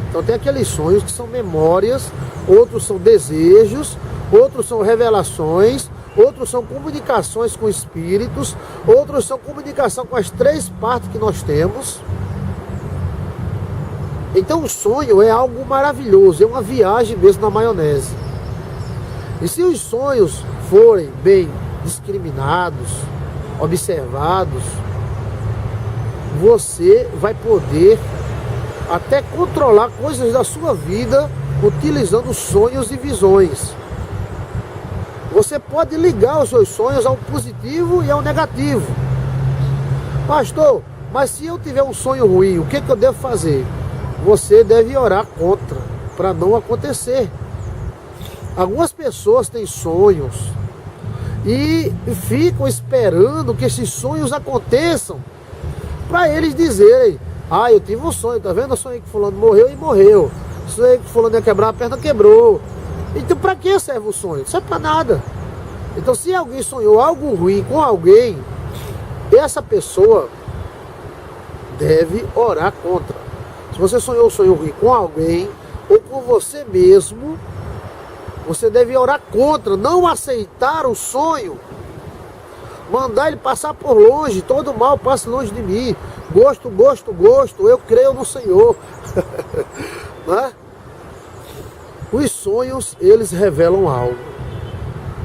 Então tem aqueles sonhos que são memórias, outros são desejos, outros são revelações, outros são comunicações com espíritos, outros são comunicação com as três partes que nós temos. Então o sonho é algo maravilhoso, é uma viagem mesmo na maionese. E se os sonhos forem bem discriminados, observados, você vai poder até controlar coisas da sua vida utilizando sonhos e visões. Você pode ligar os seus sonhos ao positivo e ao negativo. Pastor, mas se eu tiver um sonho ruim, o que eu devo fazer? Você deve orar contra, para não acontecer. Algumas pessoas têm sonhos e ficam esperando que esses sonhos aconteçam para eles dizerem, ah, eu tive um sonho, tá vendo? Eu sonhei que fulano morreu e morreu. Sonhei que fulano ia quebrar a perna, quebrou. Então para que serve o sonho? Não serve para nada. Então se alguém sonhou algo ruim com alguém, essa pessoa deve orar contra. Se você sonhou um sonho ruim com alguém ou com você mesmo, você deve orar contra, não aceitar o sonho, mandar ele passar por longe, todo mal passa longe de mim, gosto, eu creio no Senhor. Né? Os sonhos, eles revelam algo.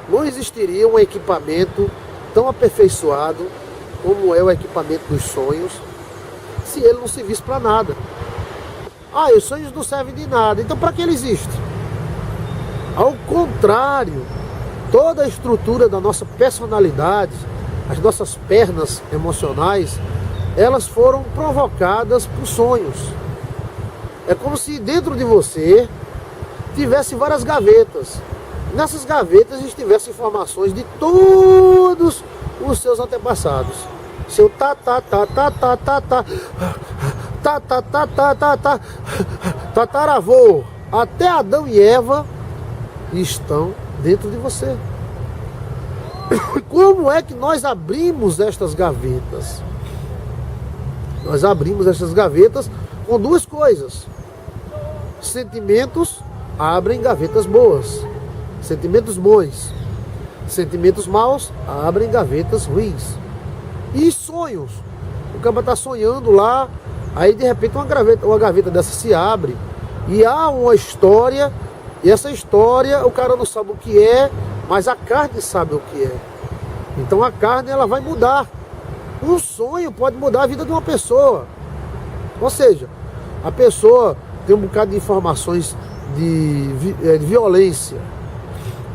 Não existiria um equipamento tão aperfeiçoado como é o equipamento dos sonhos, se ele não servisse para nada. Ah, os sonhos não servem de nada, então para que ele existe? Ao contrário, toda a estrutura da nossa personalidade, as nossas pernas emocionais, elas foram provocadas por sonhos. É como se dentro de você tivesse várias gavetas. Nessas gavetas estivessem informações de todos os seus antepassados. Seu tataravô, até Adão e Eva estão dentro de você. Como é que nós abrimos estas gavetas? Nós abrimos estas gavetas com duas coisas. Sentimentos abrem gavetas boas. Sentimentos bons. Sentimentos maus abrem gavetas ruins. E sonhos. O cara está sonhando lá, aí de repente uma gaveta dessa se abre e há uma história E essa história o cara não sabe o que é, mas a carne sabe o que é. Então a carne ela vai mudar. Um sonho pode mudar a vida de uma pessoa. Ou seja, a pessoa tem um bocado de informações de violência.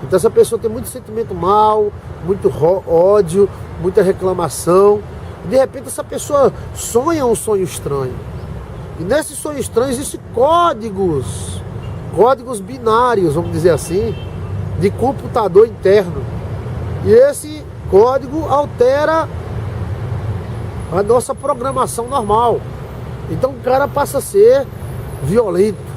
Então essa pessoa tem muito sentimento mal, muito ódio, muita reclamação. De repente essa pessoa sonha um sonho estranho. E nesse sonho estranho existem códigos binários, vamos dizer assim, de computador interno. E esse código altera a nossa programação normal. Então o cara passa a ser violento.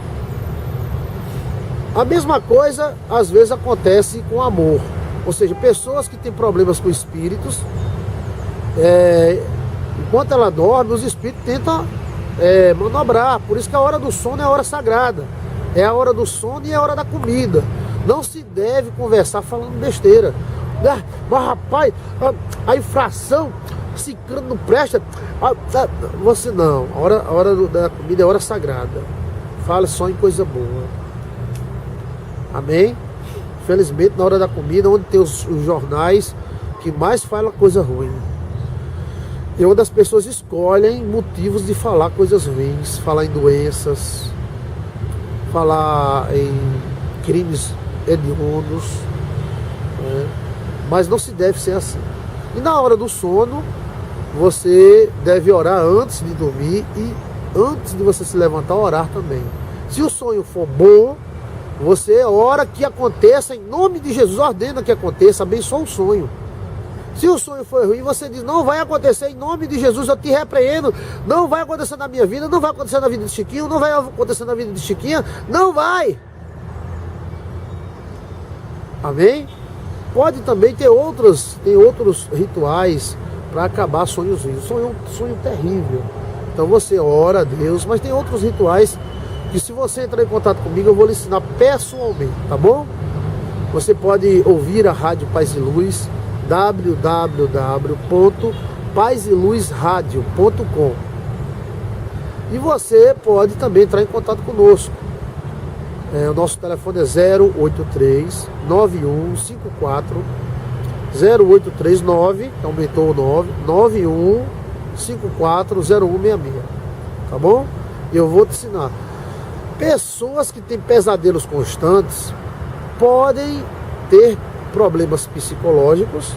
A mesma coisa às vezes acontece com amor. Ou seja, pessoas que têm problemas com espíritos, enquanto ela dorme, os espíritos tentam manobrar. Por isso que a hora do sono é a hora sagrada. É a hora do sono e é a hora da comida. Não se deve conversar falando besteira. Mas rapaz, a infração, ciclano não presta. Você não. A hora da comida é a hora sagrada. Fale só em coisa boa. Amém? Infelizmente, na hora da comida, onde tem os jornais que mais falam coisa ruim. E onde as pessoas escolhem motivos de falar coisas ruins, falar em doenças, falar em crimes hediondos, né? Mas não se deve ser assim. E na hora do sono, você deve orar antes de dormir e antes de você se levantar, orar também. Se o sonho for bom, você ora que aconteça em nome de Jesus, ordena que aconteça, abençoa o sonho. Se o sonho for ruim, você diz, não vai acontecer em nome de Jesus, eu te repreendo, não vai acontecer na minha vida, não vai acontecer na vida de Chiquinho, não vai acontecer na vida de Chiquinha, não vai. Amém? Pode também ter outros rituais para acabar sonhos ruins. Sonho terrível. Então você ora a Deus, mas tem outros rituais que se você entrar em contato comigo, eu vou lhe ensinar pessoalmente, tá bom? Você pode ouvir a Rádio Paz e Luz, www.pazeluzradio.com. E você pode também entrar em contato conosco. O nosso telefone é 083 9154 0839, aumentou o 91540166, tá bom? Eu vou te ensinar. Pessoas que têm pesadelos constantes podem ter problemas psicológicos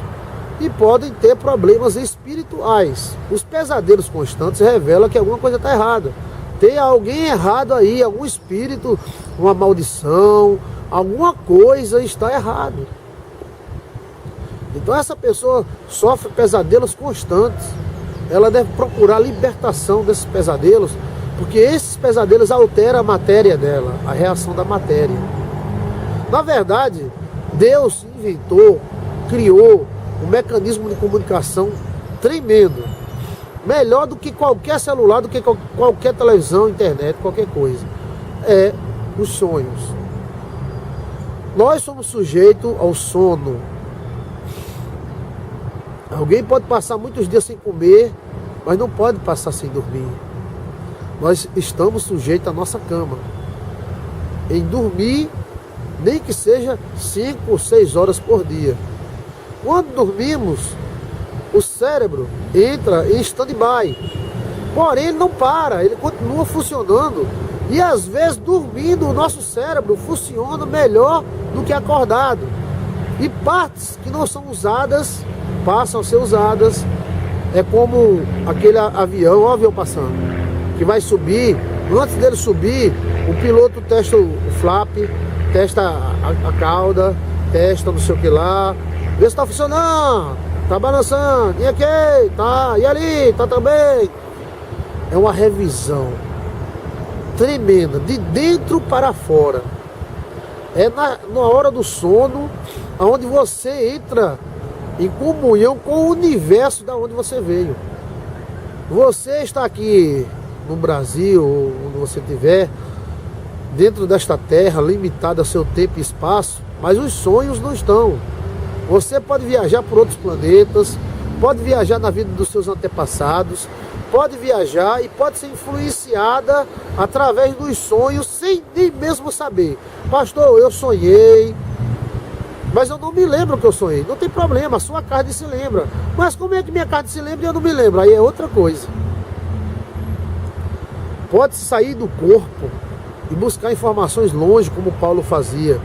e podem ter problemas espirituais. Os pesadelos constantes revelam que alguma coisa está errada. Tem alguém errado aí, algum espírito, uma maldição, alguma coisa está errado. Então essa pessoa sofre pesadelos constantes. Ela deve procurar libertação desses pesadelos, porque esses pesadelos alteram a matéria dela, a reação da matéria. Na verdade, Deus inventou, criou um mecanismo de comunicação tremendo. Melhor do que qualquer celular, do que qualquer televisão, internet, qualquer coisa. É os sonhos. Nós somos sujeitos ao sono. Alguém pode passar muitos dias sem comer, mas não pode passar sem dormir. Nós estamos sujeitos à nossa cama. Em dormir, nem que seja 5 ou 6 horas por dia. Quando dormimos, o cérebro entra em stand-by. Porém, ele não para, ele continua funcionando. E às vezes, dormindo, o nosso cérebro funciona melhor do que acordado. E partes que não são usadas, passam a ser usadas. É como aquele avião, ó, o avião passando, que vai subir. Antes dele subir, o piloto testa o flap, testa a cauda, testa não sei o que lá, vê se está funcionando, tá balançando, e aqui, tá, e ali, tá também. É uma revisão tremenda, de dentro para fora. É na hora do sono, onde você entra em comunhão com o universo da onde você veio. Você está aqui no Brasil, onde você estiver, dentro desta terra, limitada a seu tempo e espaço, mas os sonhos não estão. Você pode viajar por outros planetas, pode viajar na vida dos seus antepassados, pode viajar e pode ser influenciada através dos sonhos sem nem mesmo saber. Pastor, eu sonhei, mas eu não me lembro que eu sonhei. Não tem problema, a sua carne se lembra. Mas como é que minha carne se lembra e eu não me lembro? Aí é outra coisa. Pode sair do corpo e buscar informações longe, como Paulo fazia.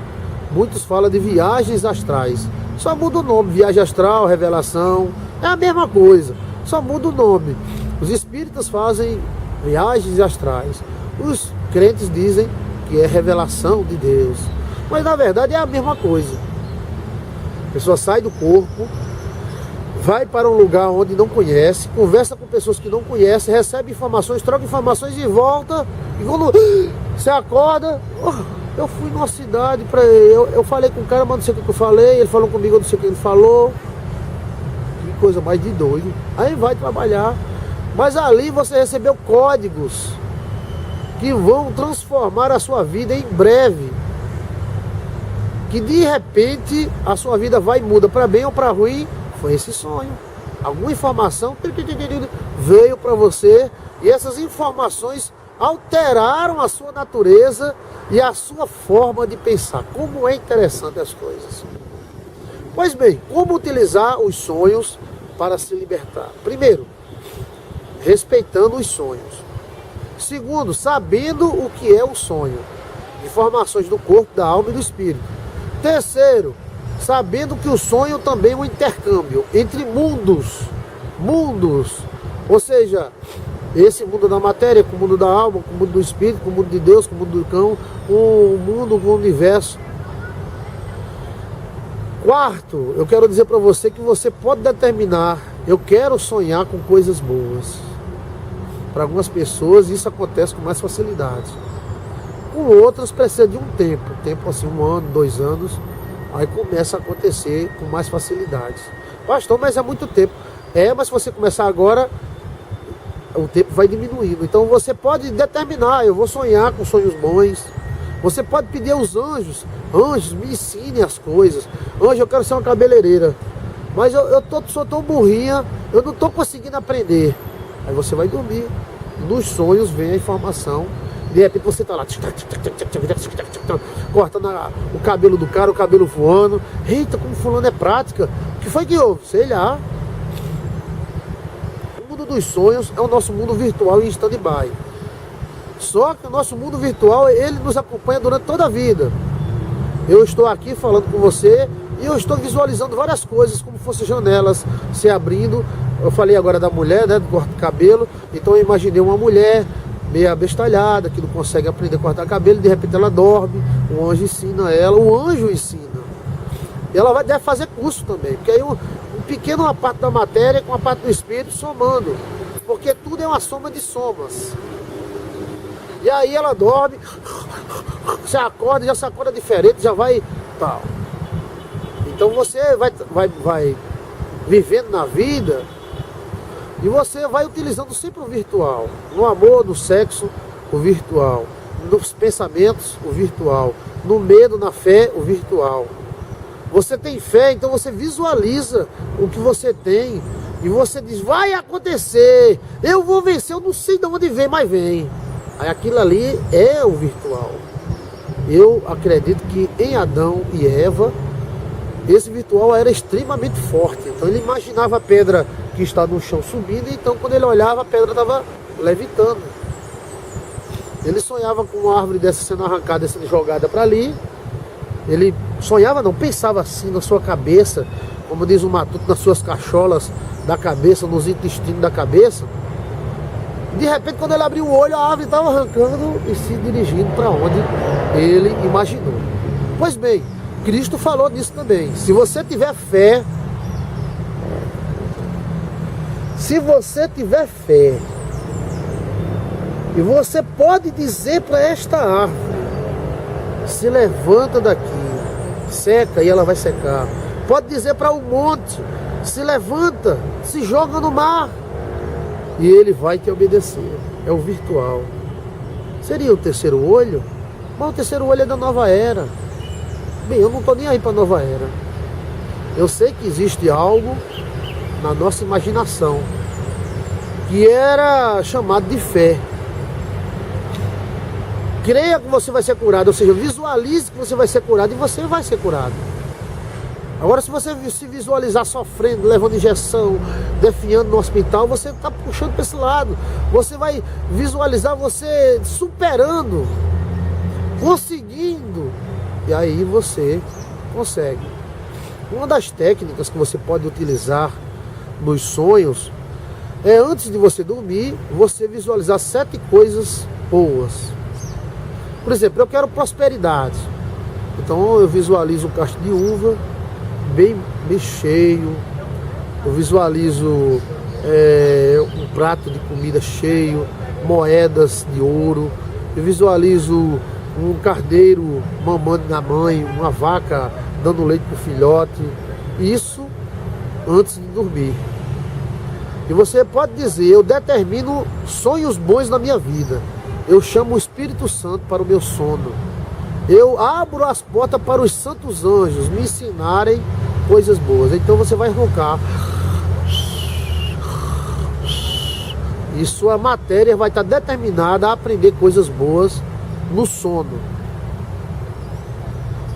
Muitos falam de viagens astrais. Só muda o nome, viagem astral, revelação, é a mesma coisa, só muda o nome. Os espíritas fazem viagens astrais. Os crentes dizem que é revelação de Deus. Mas na verdade é a mesma coisa. A pessoa sai do corpo, vai para um lugar onde não conhece, conversa com pessoas que não conhece, recebe informações, troca informações e volta. E quando você acorda, eu fui numa cidade, eu falei com o cara, mas não sei o que eu falei, ele falou comigo, eu não sei o que ele falou. Que coisa mais de doido. Aí vai trabalhar. Mas ali você recebeu códigos que vão transformar a sua vida em breve. Que de repente a sua vida vai e muda para bem ou para ruim. Foi esse sonho. Alguma informação veio para você e essas informações alteraram a sua natureza e a sua forma de pensar. Como é interessante as coisas. Pois bem, como utilizar os sonhos para se libertar? Primeiro, respeitando os sonhos. Segundo, sabendo o que é o sonho. Informações do corpo, da alma e do espírito. Terceiro, sabendo que o sonho também é um intercâmbio entre mundos. Mundos. Ou seja, esse mundo da matéria com o mundo da alma, com o mundo do espírito, com o mundo de Deus, com o mundo do cão, com o mundo, com o universo. Quarto, eu quero dizer para você que você pode determinar, eu quero sonhar com coisas boas. Para algumas pessoas isso acontece com mais facilidade. Com outras precisa de um tempo assim, 1 ano, 2 anos, aí começa a acontecer com mais facilidade. Pastor, mas é muito tempo. Mas se você começar agora, o tempo vai diminuindo. Então você pode determinar, eu vou sonhar com sonhos bons. Você pode pedir aos anjos, anjos, me ensinem as coisas. Anjo, eu quero ser uma cabeleireira, mas sou tão burrinha, eu não estou conseguindo aprender. Aí você vai dormir. Nos sonhos vem a informação. De repente você está lá cortando o cabelo do cara, o cabelo voando. Eita, como fulano é prática. O que foi que houve? Sei lá. O mundo dos sonhos é o nosso mundo virtual em stand-by. Só que o nosso mundo virtual, ele nos acompanha durante toda a vida. Eu estou aqui falando com você e eu estou visualizando várias coisas, como fossem janelas se abrindo. Eu falei agora da mulher, né, do corte de cabelo. Então eu imaginei uma mulher meio abestalhada, que não consegue aprender a cortar cabelo, de repente ela dorme, o anjo ensina ela, o anjo ensina. E ela deve fazer curso também, porque aí um pequeno uma parte da matéria com a parte do espírito somando, porque tudo é uma soma de somas. E aí ela dorme, se acorda, já se acorda diferente, já vai tal. Então você vai vivendo na vida e você vai utilizando sempre o virtual. No amor, no sexo, o virtual. Nos pensamentos, o virtual. No medo, na fé, o virtual. Você tem fé, então você visualiza o que você tem e você diz, vai acontecer, eu vou vencer, eu não sei de onde vem, mas vem. Aí aquilo ali é o virtual. Eu acredito que em Adão e Eva, esse virtual era extremamente forte. Então ele imaginava a pedra que está no chão subindo, então quando ele olhava a pedra estava levitando. Ele sonhava com uma árvore dessa sendo arrancada, sendo jogada para ali. Ele sonhava não, pensava assim na sua cabeça, como diz o Matuto, nas suas cacholas da cabeça, nos intestinos da cabeça. De repente, quando ele abriu o olho, a árvore estava arrancando e se dirigindo para onde ele imaginou. Pois bem, Cristo falou nisso também. Se você tiver fé, e você pode dizer para esta árvore, se levanta daqui, seca e ela vai secar. Pode dizer para o monte, se levanta, se joga no mar, e ele vai te obedecer. É o virtual. Seria o terceiro olho? Mas o terceiro olho é da nova era. Bem, eu não estou nem aí para a nova era. Eu sei que existe algo na nossa imaginação. que era chamado de fé. Creia que você vai ser curado, ou seja, visualize que você vai ser curado e você vai ser curado. Agora, se você se visualizar sofrendo, levando injeção, definhando no hospital, você está puxando para esse lado. Você vai visualizar você superando, conseguindo, e aí você consegue. Uma das técnicas que você pode utilizar nos sonhos é, antes de você dormir, você visualizar 7 coisas boas. Por exemplo, eu quero prosperidade. Então eu visualizo um cacho de uva bem cheio. Eu visualizo um prato de comida cheio, moedas de ouro. Eu visualizo um carneiro mamando na mãe, uma vaca dando leite para o filhote. Isso antes de dormir. E você pode dizer, eu determino sonhos bons na minha vida. Eu chamo o Espírito Santo para o meu sono. Eu abro as portas para os santos anjos me ensinarem coisas boas. Então você vai roncar. E sua matéria vai estar determinada a aprender coisas boas no sono.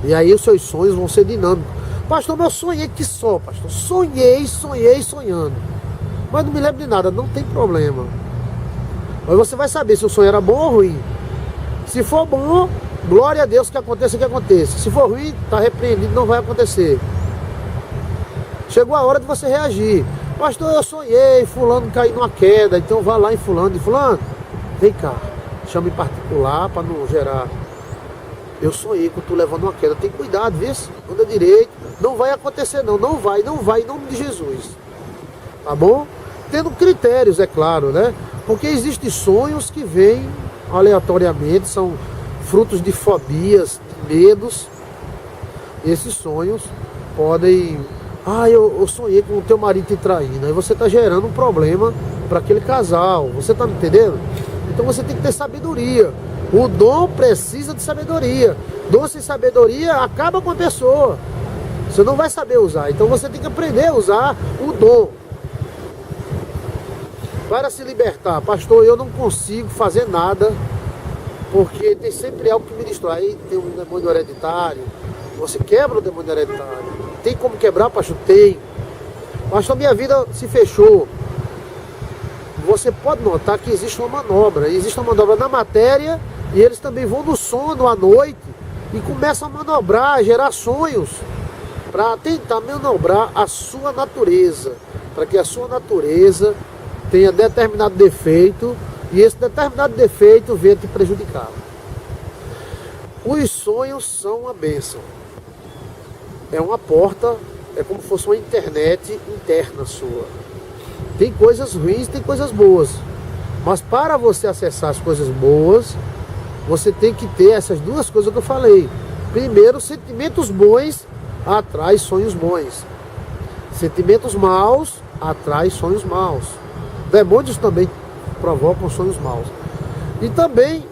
E aí os seus sonhos vão ser dinâmicos. Pastor, eu sonhei que só, pastor. Sonhei sonhando. Mas não me lembro de nada, não tem problema. Mas você vai saber se o sonho era bom ou ruim. Se for bom, glória a Deus que aconteça o que aconteça. Se for ruim, está repreendido, não vai acontecer. Chegou a hora de você reagir. Pastor, eu sonhei, fulano caiu numa queda, então vá lá em fulano. E fulano, vem cá, chama em particular para não gerar. Eu sonhei que eu estou levando uma queda. Tem cuidado, vê se anda direito. Não vai acontecer não, não vai, em nome de Jesus. Tá bom? Tendo critérios, é claro, né? Porque existem sonhos que vêm aleatoriamente, são frutos de fobias, de medos. Esses sonhos podem... eu sonhei com o teu marido te traindo. Aí você está gerando um problema para aquele casal. Você está me entendendo? Então você tem que ter sabedoria. O dom precisa de sabedoria. Dom sem sabedoria acaba com a pessoa. Você não vai saber usar. Então você tem que aprender a usar o dom. Para se libertar, pastor, eu não consigo fazer nada, porque tem sempre algo que me distrai. Tem um demônio hereditário, você quebra o demônio hereditário. Tem como quebrar, pastor? Tem. Pastor, minha vida se fechou. Você pode notar que existe uma manobra na matéria, e eles também vão no sono à noite, e começam a manobrar, a gerar sonhos, para tentar manobrar a sua natureza, para que a sua natureza tenha determinado defeito e esse determinado defeito venha te prejudicar. Os sonhos são uma bênção. É uma porta, é como se fosse uma internet interna sua. Tem coisas ruins, tem coisas boas. Mas para você acessar as coisas boas, você tem que ter essas duas coisas que eu falei. Primeiro, sentimentos bons atrai sonhos bons. Sentimentos maus atrai sonhos maus. Demônios também provocam sonhos maus. E também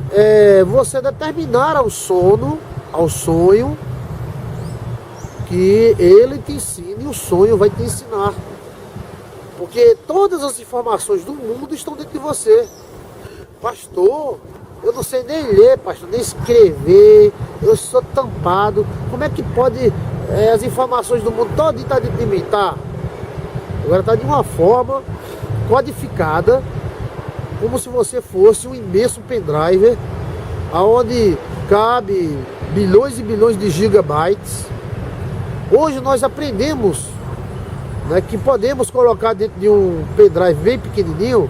você determinar ao sonho, que ele te ensine e o sonho vai te ensinar. Porque todas as informações do mundo estão dentro de você. Pastor, eu não sei nem ler, pastor, nem escrever, eu sou tampado. Como é que pode as informações do mundo todo estar dentro de mim? Tá? Agora está de uma forma codificada, como se você fosse um imenso pendrive, aonde cabe bilhões e bilhões de gigabytes. Hoje nós aprendemos, né, que podemos colocar dentro de um pendrive bem pequenininho,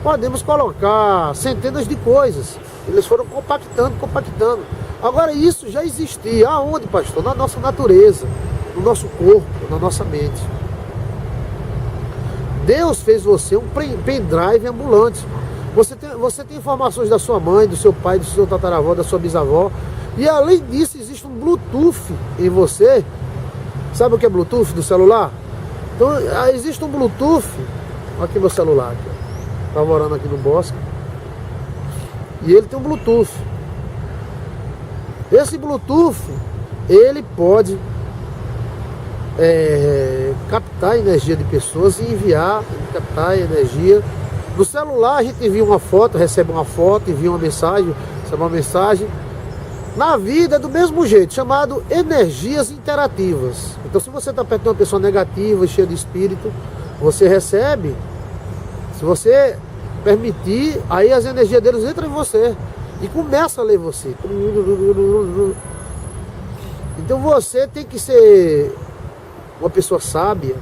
podemos colocar centenas de coisas. Eles foram compactando. Agora isso já existia. Aonde, pastor? Na nossa natureza, no nosso corpo, na nossa mente. Deus fez você um pendrive ambulante. Você tem informações da sua mãe, do seu pai, do seu tataravó, da sua bisavó. E além disso, existe um Bluetooth em você. Sabe o que é Bluetooth do celular? Então, existe um Bluetooth. Olha aqui meu celular. Estava morando aqui no bosque. E ele tem um Bluetooth. Esse Bluetooth, ele pode captar a energia de pessoas e enviar, captar a energia No celular a gente envia uma foto, recebe uma foto, envia uma mensagem, recebe uma mensagem. Na vida é do mesmo jeito, chamado energias interativas. Então se você está perto de uma pessoa negativa, cheia de espírito, você recebe. Se você permitir, aí as energias deles entram em você e começa a ler você. Então você tem que ser uma pessoa sábia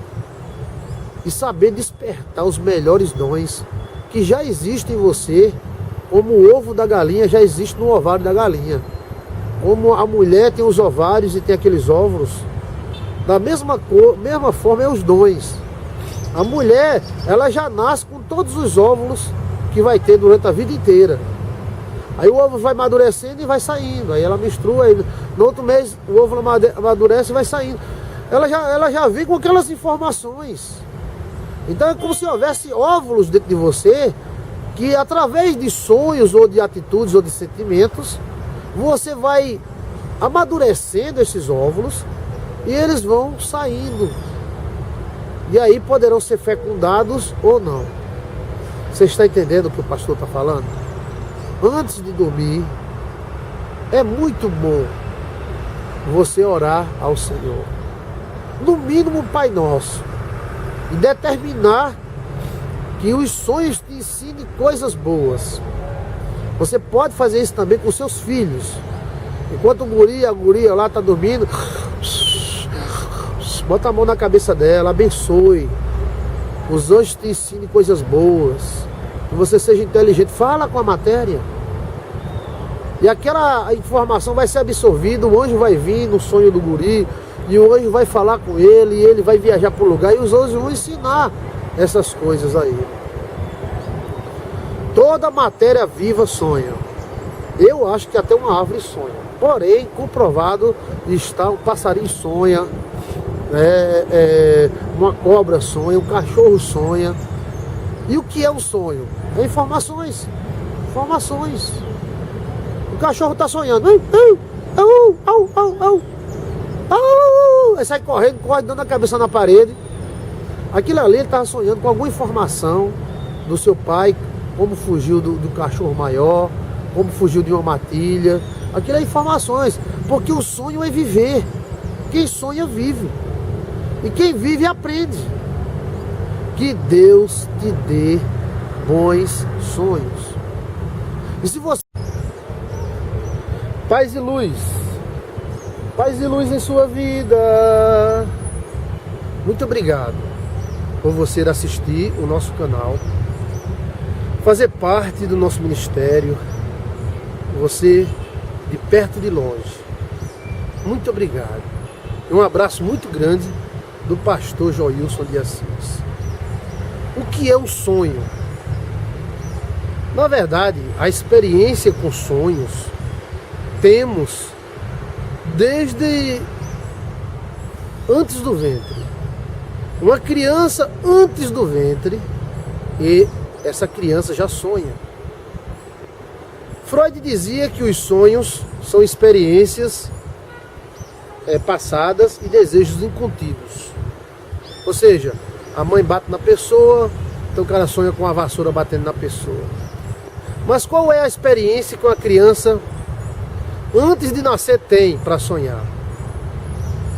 e saber despertar os melhores dons que já existem em você, como o ovo da galinha já existe no ovário da galinha. Como a mulher tem os ovários e tem aqueles óvulos, da mesma forma é os dons. A mulher, ela já nasce com todos os óvulos que vai ter durante a vida inteira. Aí o ovo vai amadurecendo e vai saindo. Aí ela menstrua, aí no outro mês o ovo amadurece e vai saindo. Ela já vem com aquelas informações. Então é como se houvesse óvulos dentro de você, que através de sonhos ou de atitudes ou de sentimentos, você vai amadurecendo esses óvulos e eles vão saindo. E aí poderão ser fecundados ou não. Você está entendendo o que o pastor está falando? Antes de dormir, é muito bom você orar ao Senhor. No mínimo, Pai Nosso. E determinar que os sonhos te ensinem coisas boas. Você pode fazer isso também com seus filhos. Enquanto a guria lá está dormindo, bota a mão na cabeça dela, abençoe. Os anjos te ensinem coisas boas. Que você seja inteligente. Fala com a matéria. E aquela informação vai ser absorvida. O anjo vai vir no sonho do guri. E o anjo vai falar com ele. E ele vai viajar para o lugar. E os anjos vão ensinar essas coisas aí. Toda matéria viva sonha. Eu acho que até uma árvore sonha. Porém, comprovado está, um passarinho sonha. Uma cobra sonha, um cachorro sonha. E o que é um sonho? É informações. Informações. O cachorro está sonhando. Aí sai correndo, corre dando a cabeça na parede. Aquilo ali ele estava sonhando com alguma informação do seu pai, como fugiu do cachorro maior, como fugiu de uma matilha. Aquilo é informações. Porque o sonho é viver. Quem sonha vive. E quem vive aprende. Que Deus te dê bons sonhos. E se você... Paz e luz. Paz e luz em sua vida. Muito obrigado por você assistir o nosso canal, fazer parte do nosso ministério, você de perto e de longe. Muito obrigado. E um abraço muito grande do pastor Joilson de Assis. O que é um sonho? Na verdade, a experiência com sonhos temos desde antes do ventre. Uma criança antes do ventre, e essa criança já sonha. Freud dizia que os sonhos são experiências passadas e desejos incontidos. Ou seja, a mãe bate na pessoa, então o cara sonha com a vassoura batendo na pessoa. Mas qual é a experiência que uma criança antes de nascer tem para sonhar?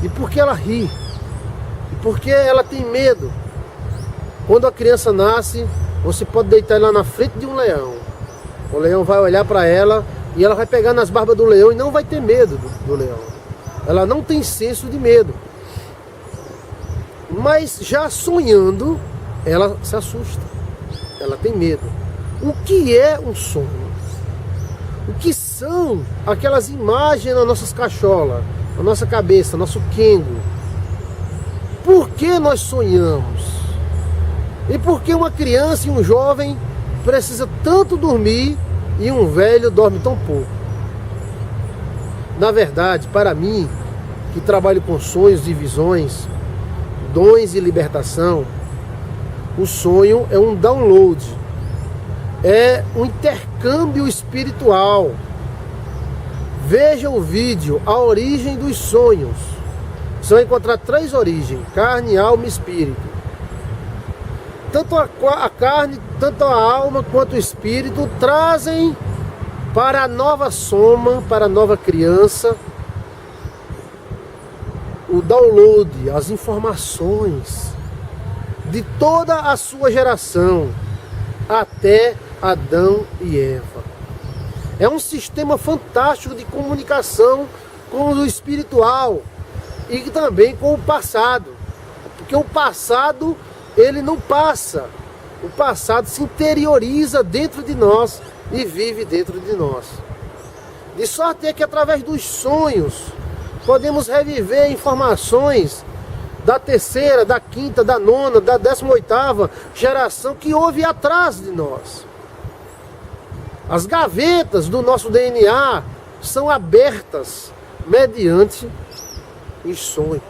E por que ela ri? E por que ela tem medo? Quando a criança nasce, você pode deitar ela na frente de um leão. O leão vai olhar para ela e ela vai pegar nas barbas do leão e não vai ter medo do leão. Ela não tem senso de medo. Mas já sonhando, ela se assusta. Ela tem medo. O que é um sonho? O que são aquelas imagens nas nossas cacholas, na nossa cabeça, nosso quengo? Por que nós sonhamos? E por que uma criança e um jovem precisa tanto dormir e um velho dorme tão pouco? Na verdade, para mim, que trabalho com sonhos e visões, dons e libertação, o sonho é um download, é um intercâmbio espiritual. Veja o vídeo A Origem dos Sonhos. Você vai encontrar 3 origens: carne, alma e espírito. tanto a carne, tanto a alma quanto o espírito trazem para a nova soma, para a nova criança, o download, as informações de toda a sua geração, até Adão e Eva. É um sistema fantástico de comunicação com o espiritual e também com o passado, porque o passado ele não passa, o passado se interioriza dentro de nós e vive dentro de nós. De sorte é que através dos sonhos podemos reviver informações da terceira, da quinta, da nona, da 18ª geração que houve atrás de nós. As gavetas do nosso DNA são abertas mediante os sonhos.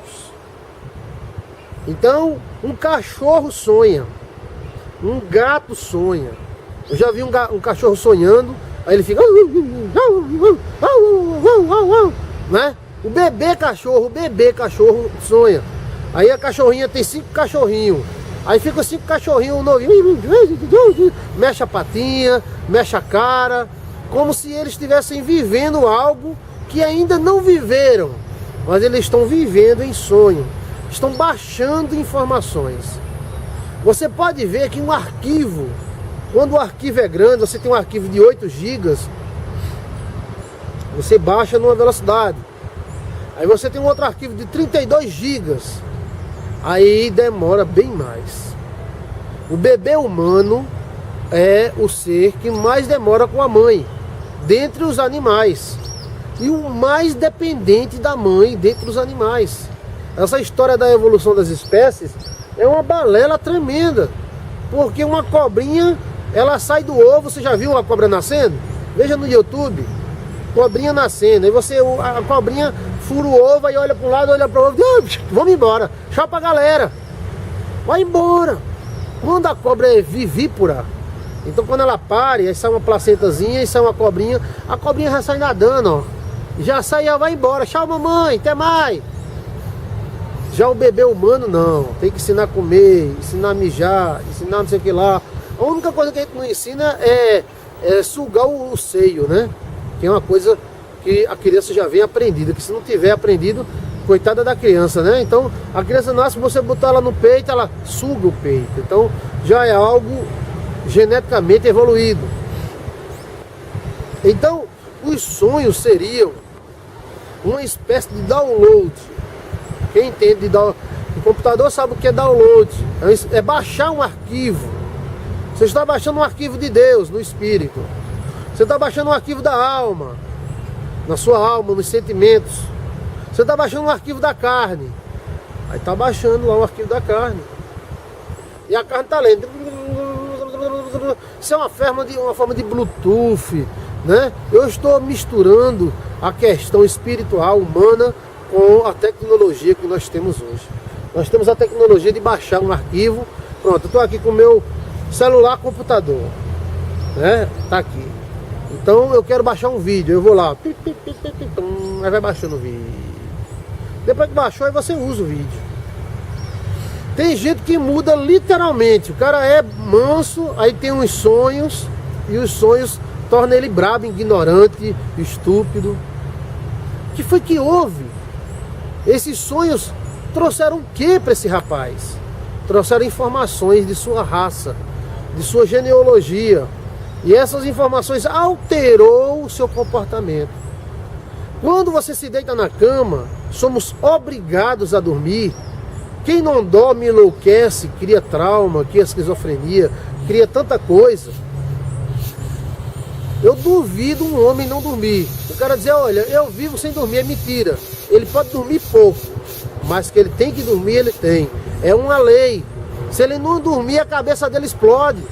Então, um cachorro sonha, um gato sonha. Eu já vi um cachorro sonhando, aí ele fica... né? O bebê cachorro sonha. Aí a cachorrinha tem 5 cachorrinhos. Aí fica 5 cachorrinhos novinhos, mexe a patinha, mexe a cara, como se eles estivessem vivendo algo que ainda não viveram, mas eles estão vivendo em sonho, estão baixando informações. Você pode ver que um arquivo, quando o arquivo é grande, você tem um arquivo de 8 GB, você baixa numa velocidade. Aí você tem um outro arquivo de 32 GB, aí demora bem mais. O bebê humano é o ser que mais demora com a mãe, dentre os animais, e o mais dependente da mãe dentre os animais. Essa história da evolução das espécies é uma balela tremenda, porque uma cobrinha, ela sai do ovo. Você já viu uma cobra nascendo? Veja no YouTube, cobrinha nascendo, aí a cobrinha fura o ovo, aí olha para um lado, olha para o outro, vamos embora, tchau pra galera, vai embora. Quando a cobra é vivípara, então quando ela pare, aí sai uma placentazinha, aí sai uma cobrinha, a cobrinha já sai nadando, ó. Já sai, já vai embora, tchau mamãe, até mais. Já o bebê humano não, tem que ensinar a comer, ensinar a mijar, ensinar não sei o que lá. A única coisa que a gente não ensina é sugar o seio, né? Que é uma coisa que a criança já vem aprendida, que se não tiver aprendido, coitada da criança, né? Então a criança nasce, você botar ela no peito, ela suga o peito. Então já é algo geneticamente evoluído. Então os sonhos seriam uma espécie de download. Quem entende de o computador sabe o que é download. É baixar um arquivo. Você está baixando um arquivo de Deus no espírito. Você está baixando um arquivo da alma, na sua alma, nos sentimentos. Você está baixando um arquivo da carne. Aí está baixando lá um arquivo da carne. E a carne está lendo. Isso é uma forma de Bluetooth, né? Eu estou misturando a questão espiritual humana com a tecnologia que nós temos hoje. Nós temos a tecnologia de baixar um arquivo. Pronto, eu estou aqui com o meu celular computador, né? Tá aqui. Então eu quero baixar um vídeo, eu vou lá, aí vai baixando o vídeo. Depois que baixou, aí você usa o vídeo. Tem gente que muda literalmente. O cara é manso, aí tem uns sonhos, e os sonhos tornam ele brabo, ignorante, estúpido. O que foi que houve? Esses sonhos trouxeram o que para esse rapaz? Trouxeram informações de sua raça, de sua genealogia. E essas informações alterou o seu comportamento. Quando você se deita na cama, somos obrigados a dormir. Quem não dorme enlouquece, cria trauma, cria esquizofrenia, cria tanta coisa. Eu duvido um homem não dormir. O cara dizer, olha, eu vivo sem dormir, é mentira. Ele pode dormir pouco, mas que ele tem que dormir, ele tem. É uma lei. Se ele não dormir, a cabeça dele explode.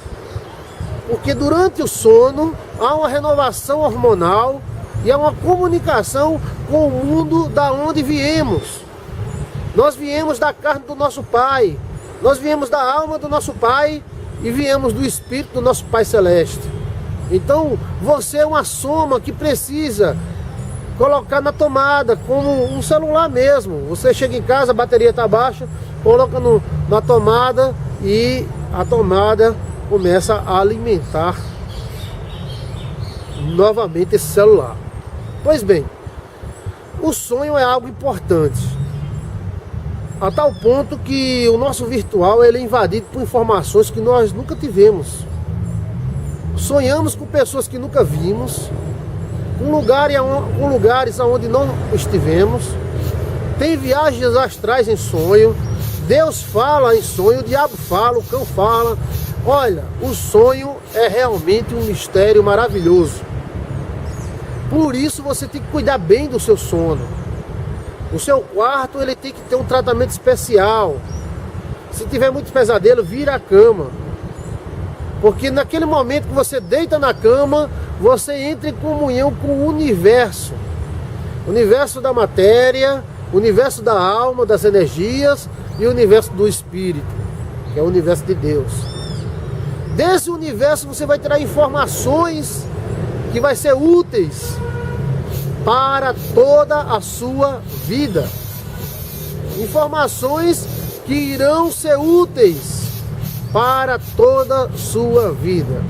Porque durante o sono há uma renovação hormonal e há uma comunicação com o mundo da onde viemos. Nós viemos da carne do nosso pai, nós viemos da alma do nosso pai e viemos do espírito do nosso Pai Celeste. Então você é uma soma que precisa colocar na tomada, como um celular mesmo. Você chega em casa, a bateria está baixa, coloca na tomada e a tomada começa a alimentar novamente esse celular. Pois bem, o sonho é algo importante, a tal ponto que o nosso virtual ele é invadido por informações que nós nunca tivemos. Sonhamos com pessoas que nunca vimos, com lugares onde não estivemos. Tem viagens astrais em sonho. Deus fala em sonho, o diabo fala, o cão fala. Olha, o sonho é realmente um mistério maravilhoso. Por isso você tem que cuidar bem do seu sono. O seu quarto ele tem que ter um tratamento especial. Se tiver muito pesadelo, vira a cama. Porque naquele momento que você deita na cama, você entra em comunhão com o universo. O universo da matéria, o universo da alma, das energias e o universo do espírito, que é o universo de Deus. Desse universo você vai tirar informações que vai ser úteis para toda a sua vida. Informações que irão ser úteis para toda a sua vida.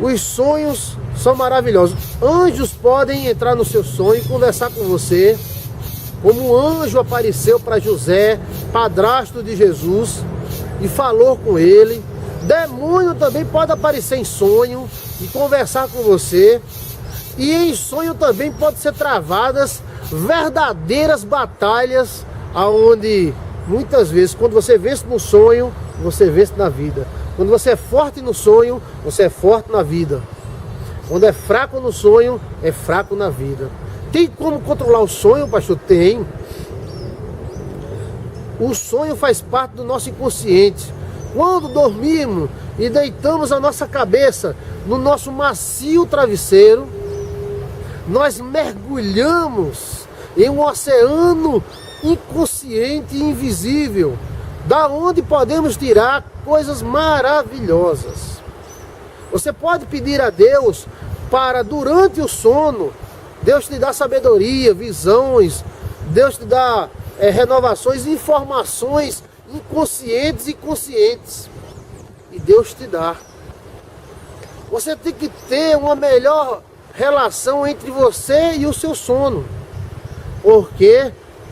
Os sonhos são maravilhosos. Anjos podem entrar no seu sonho e conversar com você, como um anjo apareceu para José, padrasto de Jesus, e falou com ele. Demônio também pode aparecer em sonho e conversar com você. E em sonho também pode ser travadas verdadeiras batalhas, aonde muitas vezes, quando você vence no sonho, você vence na vida. Quando você é forte no sonho, você é forte na vida. Quando é fraco no sonho, é fraco na vida. Tem como controlar o sonho, pastor? Tem. O sonho faz parte do nosso inconsciente. Quando dormimos e deitamos a nossa cabeça no nosso macio travesseiro, nós mergulhamos em um oceano inconsciente e invisível, da onde podemos tirar coisas maravilhosas. Você pode pedir a Deus para, durante o sono, Deus te dá sabedoria, visões, Deus te dá renovações, informações inconscientes e conscientes. E Deus te dá. Você tem que ter uma melhor relação entre você e o seu sono, porque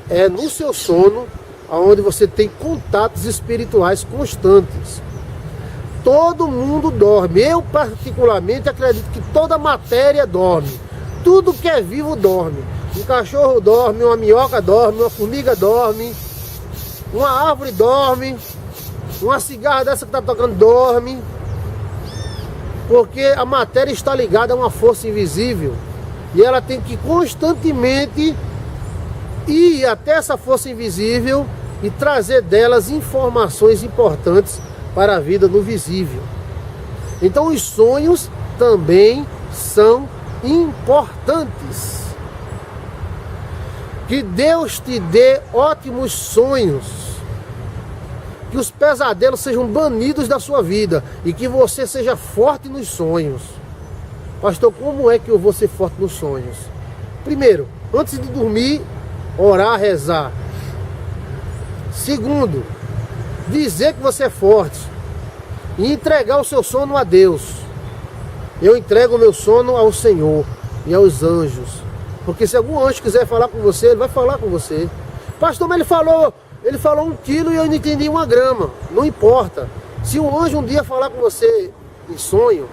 é no seu sono onde você tem contatos espirituais constantes. Todo mundo dorme. Eu particularmente acredito que toda matéria dorme. Tudo que é vivo dorme. Um cachorro dorme, uma minhoca dorme, uma formiga dorme, uma árvore dorme, uma cigarra dessa que está tocando dorme. Porque a matéria está ligada a uma força invisível e ela tem que constantemente ir até essa força invisível e trazer delas informações importantes para a vida no visível. Então os sonhos também são importantes. Que Deus te dê ótimos sonhos. Que os pesadelos sejam banidos da sua vida e que você seja forte nos sonhos. Pastor, como é que eu vou ser forte nos sonhos? Primeiro, antes de dormir, orar, rezar. Segundo, dizer que você é forte e entregar o seu sono a Deus. Eu entrego o meu sono ao Senhor e aos anjos. Porque se algum anjo quiser falar com você, ele vai falar com você. Pastor, mas ele falou 1 quilo e eu não entendi 1 grama. Não importa. Se um anjo um dia falar com você em sonho,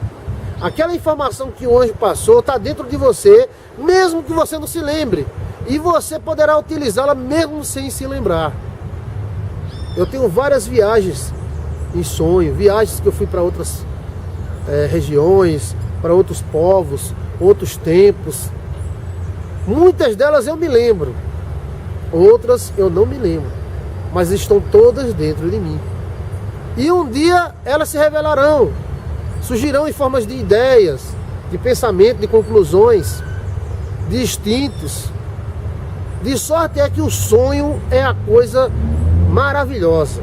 aquela informação que o anjo passou está dentro de você, mesmo que você não se lembre. E você poderá utilizá-la mesmo sem se lembrar. Eu tenho várias viagens em sonho, viagens que eu fui para outras regiões, para outros povos, outros tempos. Muitas delas eu me lembro, outras eu não me lembro, mas estão todas dentro de mim. E um dia elas se revelarão, surgirão em formas de ideias, de pensamento, de conclusões, de instintos. De sorte é que o sonho é a coisa maravilhosa.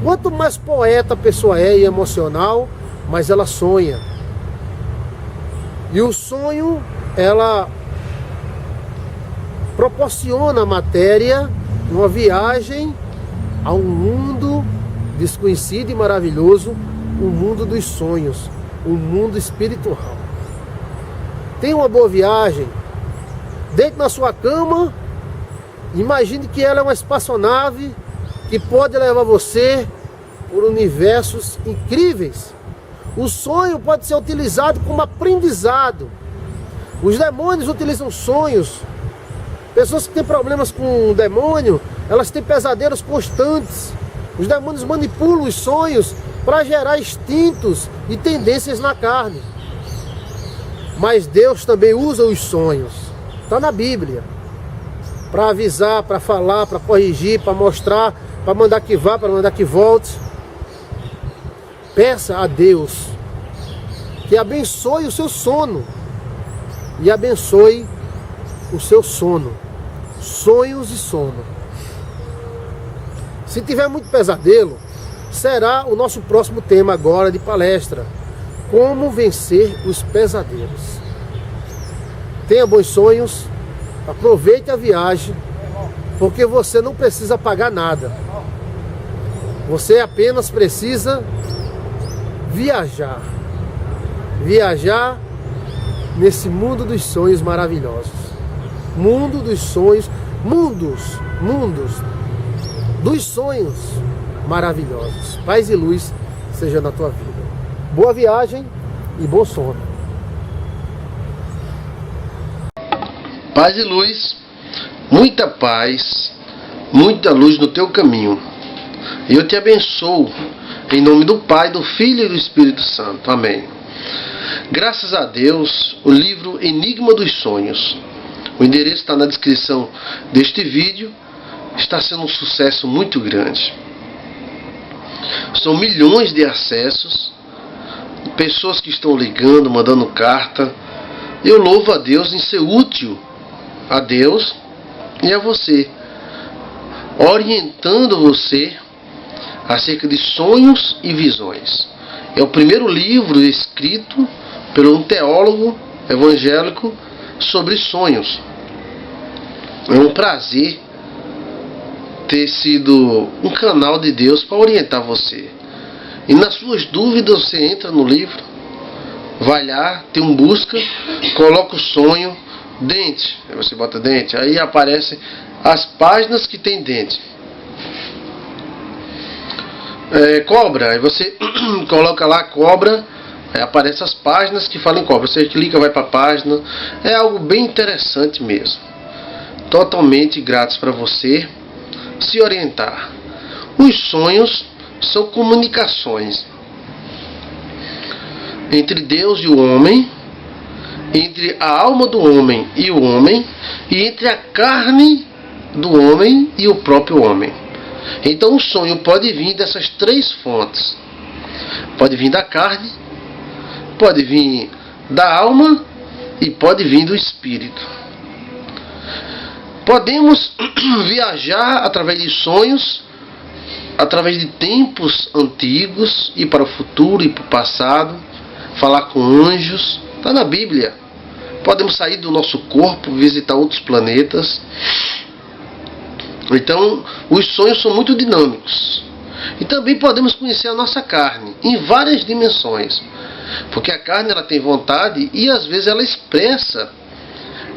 Quanto mais poeta a pessoa é e emocional, mais ela sonha. E o sonho, ela proporciona a matéria uma viagem a um mundo desconhecido e maravilhoso, o mundo dos sonhos, o mundo espiritual. Tenha uma boa viagem. Deite na sua cama, imagine que ela é uma espaçonave que pode levar você por universos incríveis. O sonho pode ser utilizado como aprendizado. Os demônios utilizam sonhos. Pessoas que têm problemas com o demônio, elas têm pesadelos constantes. Os demônios manipulam os sonhos para gerar instintos e tendências na carne. Mas Deus também usa os sonhos. Está na Bíblia. Para avisar, para falar, para corrigir, para mostrar, para mandar que vá, para mandar que volte. Peça a Deus que abençoe o seu sono e abençoe o seu sono. Sonhos e sono. Se tiver muito pesadelo, será o nosso próximo tema agora de palestra. Como vencer os pesadelos. Tenha bons sonhos, aproveite a viagem, porque você não precisa pagar nada. Você apenas precisa viajar. Viajar nesse mundo dos sonhos maravilhosos. Mundo dos sonhos, mundos dos sonhos maravilhosos. Paz e luz seja na tua vida. Boa viagem e bom sono. Paz e luz, muita paz, muita luz no teu caminho. Eu te abençoo em nome do Pai, do Filho e do Espírito Santo. Amém. Graças a Deus, o livro Enigma dos Sonhos. O endereço está na descrição deste vídeo. Está sendo um sucesso muito grande. São milhões de acessos. Pessoas que estão ligando, mandando carta. Eu louvo a Deus em ser útil a Deus e a você, orientando você acerca de sonhos e visões. É o primeiro livro escrito por um teólogo evangélico sobre sonhos. É um prazer ter sido um canal de Deus para orientar você. E nas suas dúvidas você entra no livro, vai lá, tem um busca, coloca o sonho, dente, aí você bota dente, aí aparecem as páginas que tem dente. Cobra, aí você coloca lá cobra, aí aparecem as páginas que falam em cobra, você clica, vai para a página. É algo bem interessante mesmo, totalmente grátis para você se orientar. Os sonhos são comunicações entre Deus e o homem, entre a alma do homem e o homem, e entre a carne do homem e o próprio homem. Então o sonho pode vir dessas três fontes. Pode vir da carne, pode vir da alma e pode vir do espírito. Podemos viajar através de sonhos, através de tempos antigos, ir para o futuro e para o passado, falar com anjos. Está na Bíblia. Podemos sair do nosso corpo, visitar outros planetas. Então, os sonhos são muito dinâmicos. E também podemos conhecer a nossa carne em várias dimensões. Porque a carne ela tem vontade e às vezes ela expressa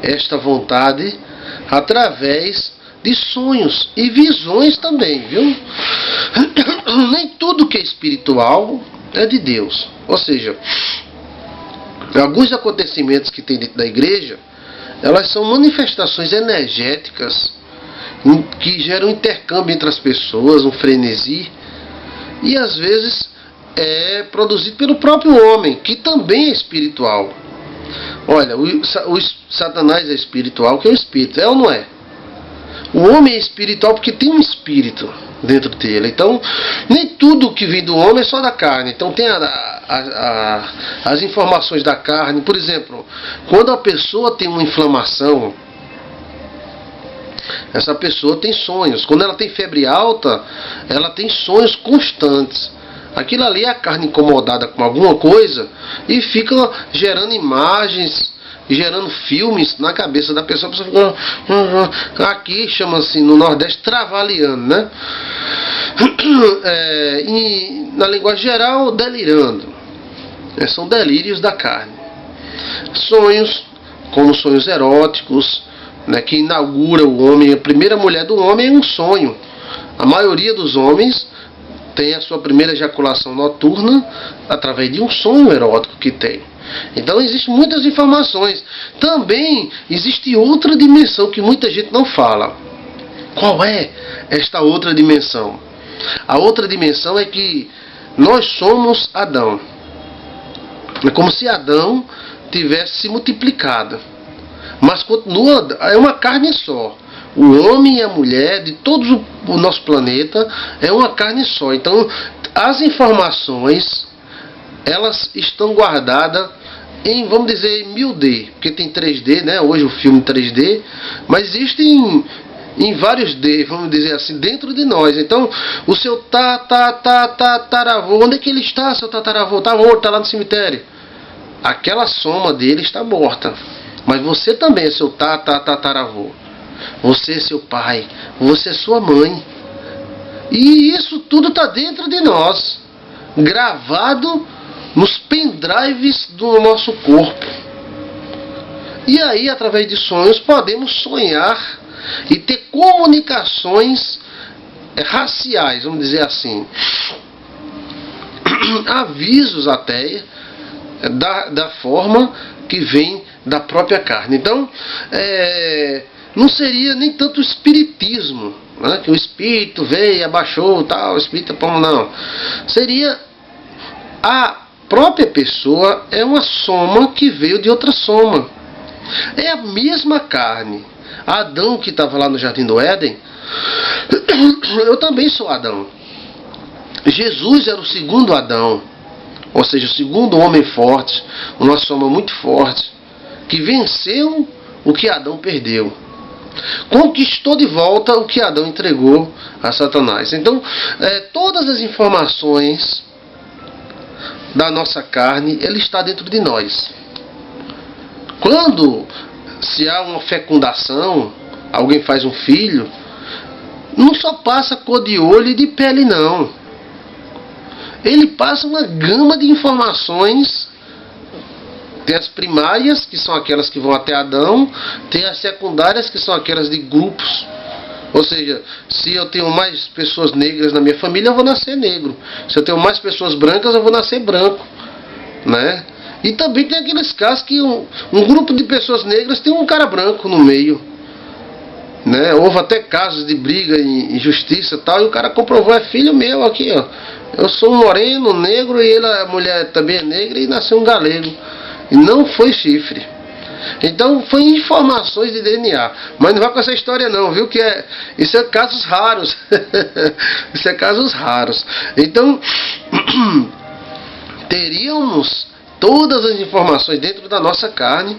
esta vontade através de sonhos e visões também, viu? Nem tudo que é espiritual é de Deus. Ou seja, alguns acontecimentos que tem dentro da igreja, elas são manifestações energéticas que geram um intercâmbio entre as pessoas, um frenesi, e às vezes é produzido pelo próprio homem, que também é espiritual. Olha, o Satanás é espiritual, que é o espírito, é ou não é? O homem é espiritual porque tem um espírito dentro dele. Então, nem tudo que vem do homem é só da carne. Então tem as informações da carne. Por exemplo, quando a pessoa tem uma inflamação, essa pessoa tem sonhos. Quando ela tem febre alta, ela tem sonhos constantes. Aquilo ali é a carne incomodada com alguma coisa e fica gerando imagens gerando filmes na cabeça da pessoa. A pessoa fica, aqui chama-se no Nordeste travaliando, né? Na linguagem geral, delirando. São delírios da carne. Sonhos, como sonhos eróticos, né, que inaugura o homem. A primeira mulher do homem é um sonho. A maioria dos homens tem a sua primeira ejaculação noturna através de um sonho erótico que tem. Então existem muitas informações. Também existe outra dimensão que muita gente não fala. Qual é esta outra dimensão? A outra dimensão é que nós somos Adão. É como se Adão tivesse se multiplicado. Mas continua, é uma carne só. O homem e a mulher de todo o nosso planeta é uma carne só. Então as informações, elas estão guardadas em, vamos dizer, 1000D, porque tem 3D, né? Hoje o filme 3D, mas existem em vários D, vamos dizer assim, dentro de nós. Então o seu tataravô, onde é que ele está, seu tataravô? Está morto, está lá no cemitério. Aquela soma dele está morta. Mas você também é seu tataravô. Você é seu pai, você é sua mãe. E isso tudo está dentro de nós, gravado nos pendrives do nosso corpo. E aí, através de sonhos, podemos sonhar e ter comunicações raciais, vamos dizer assim. Avisos até da forma que vem da própria carne. Então, não seria nem tanto o espiritismo, né? Que o espírito veio, abaixou, tal, o espírito, não. Seria a própria pessoa, é uma soma que veio de outra soma. É a mesma carne. Adão, que estava lá no Jardim do Éden, eu também sou Adão. Jesus era o segundo Adão, ou seja, o segundo homem forte, uma soma muito forte, que venceu o que Adão perdeu. Conquistou de volta o que Adão entregou a Satanás. Então, todas as informações da nossa carne, ele está dentro de nós. Quando se há uma fecundação, alguém faz um filho, não só passa cor de olho e de pele, não. Ele passa uma gama de informações. Tem as primárias, que são aquelas que vão até Adão. Tem as secundárias, que são aquelas de grupos. Ou seja, se eu tenho mais pessoas negras na minha família, eu vou nascer negro. Se eu tenho mais pessoas brancas, eu vou nascer branco, né? E também tem aqueles casos que um grupo de pessoas negras tem um cara branco no meio, né? Houve até casos de briga e injustiça e tal, e o cara comprovou, é filho meu aqui, ó. Eu sou um moreno, negro, e a mulher também é negra, e nasceu um galego. E não foi chifre. Então foi informações de DNA. Mas não vai com essa história não, viu? Isso é casos raros. Isso é casos raros. Então teríamos todas as informações dentro da nossa carne,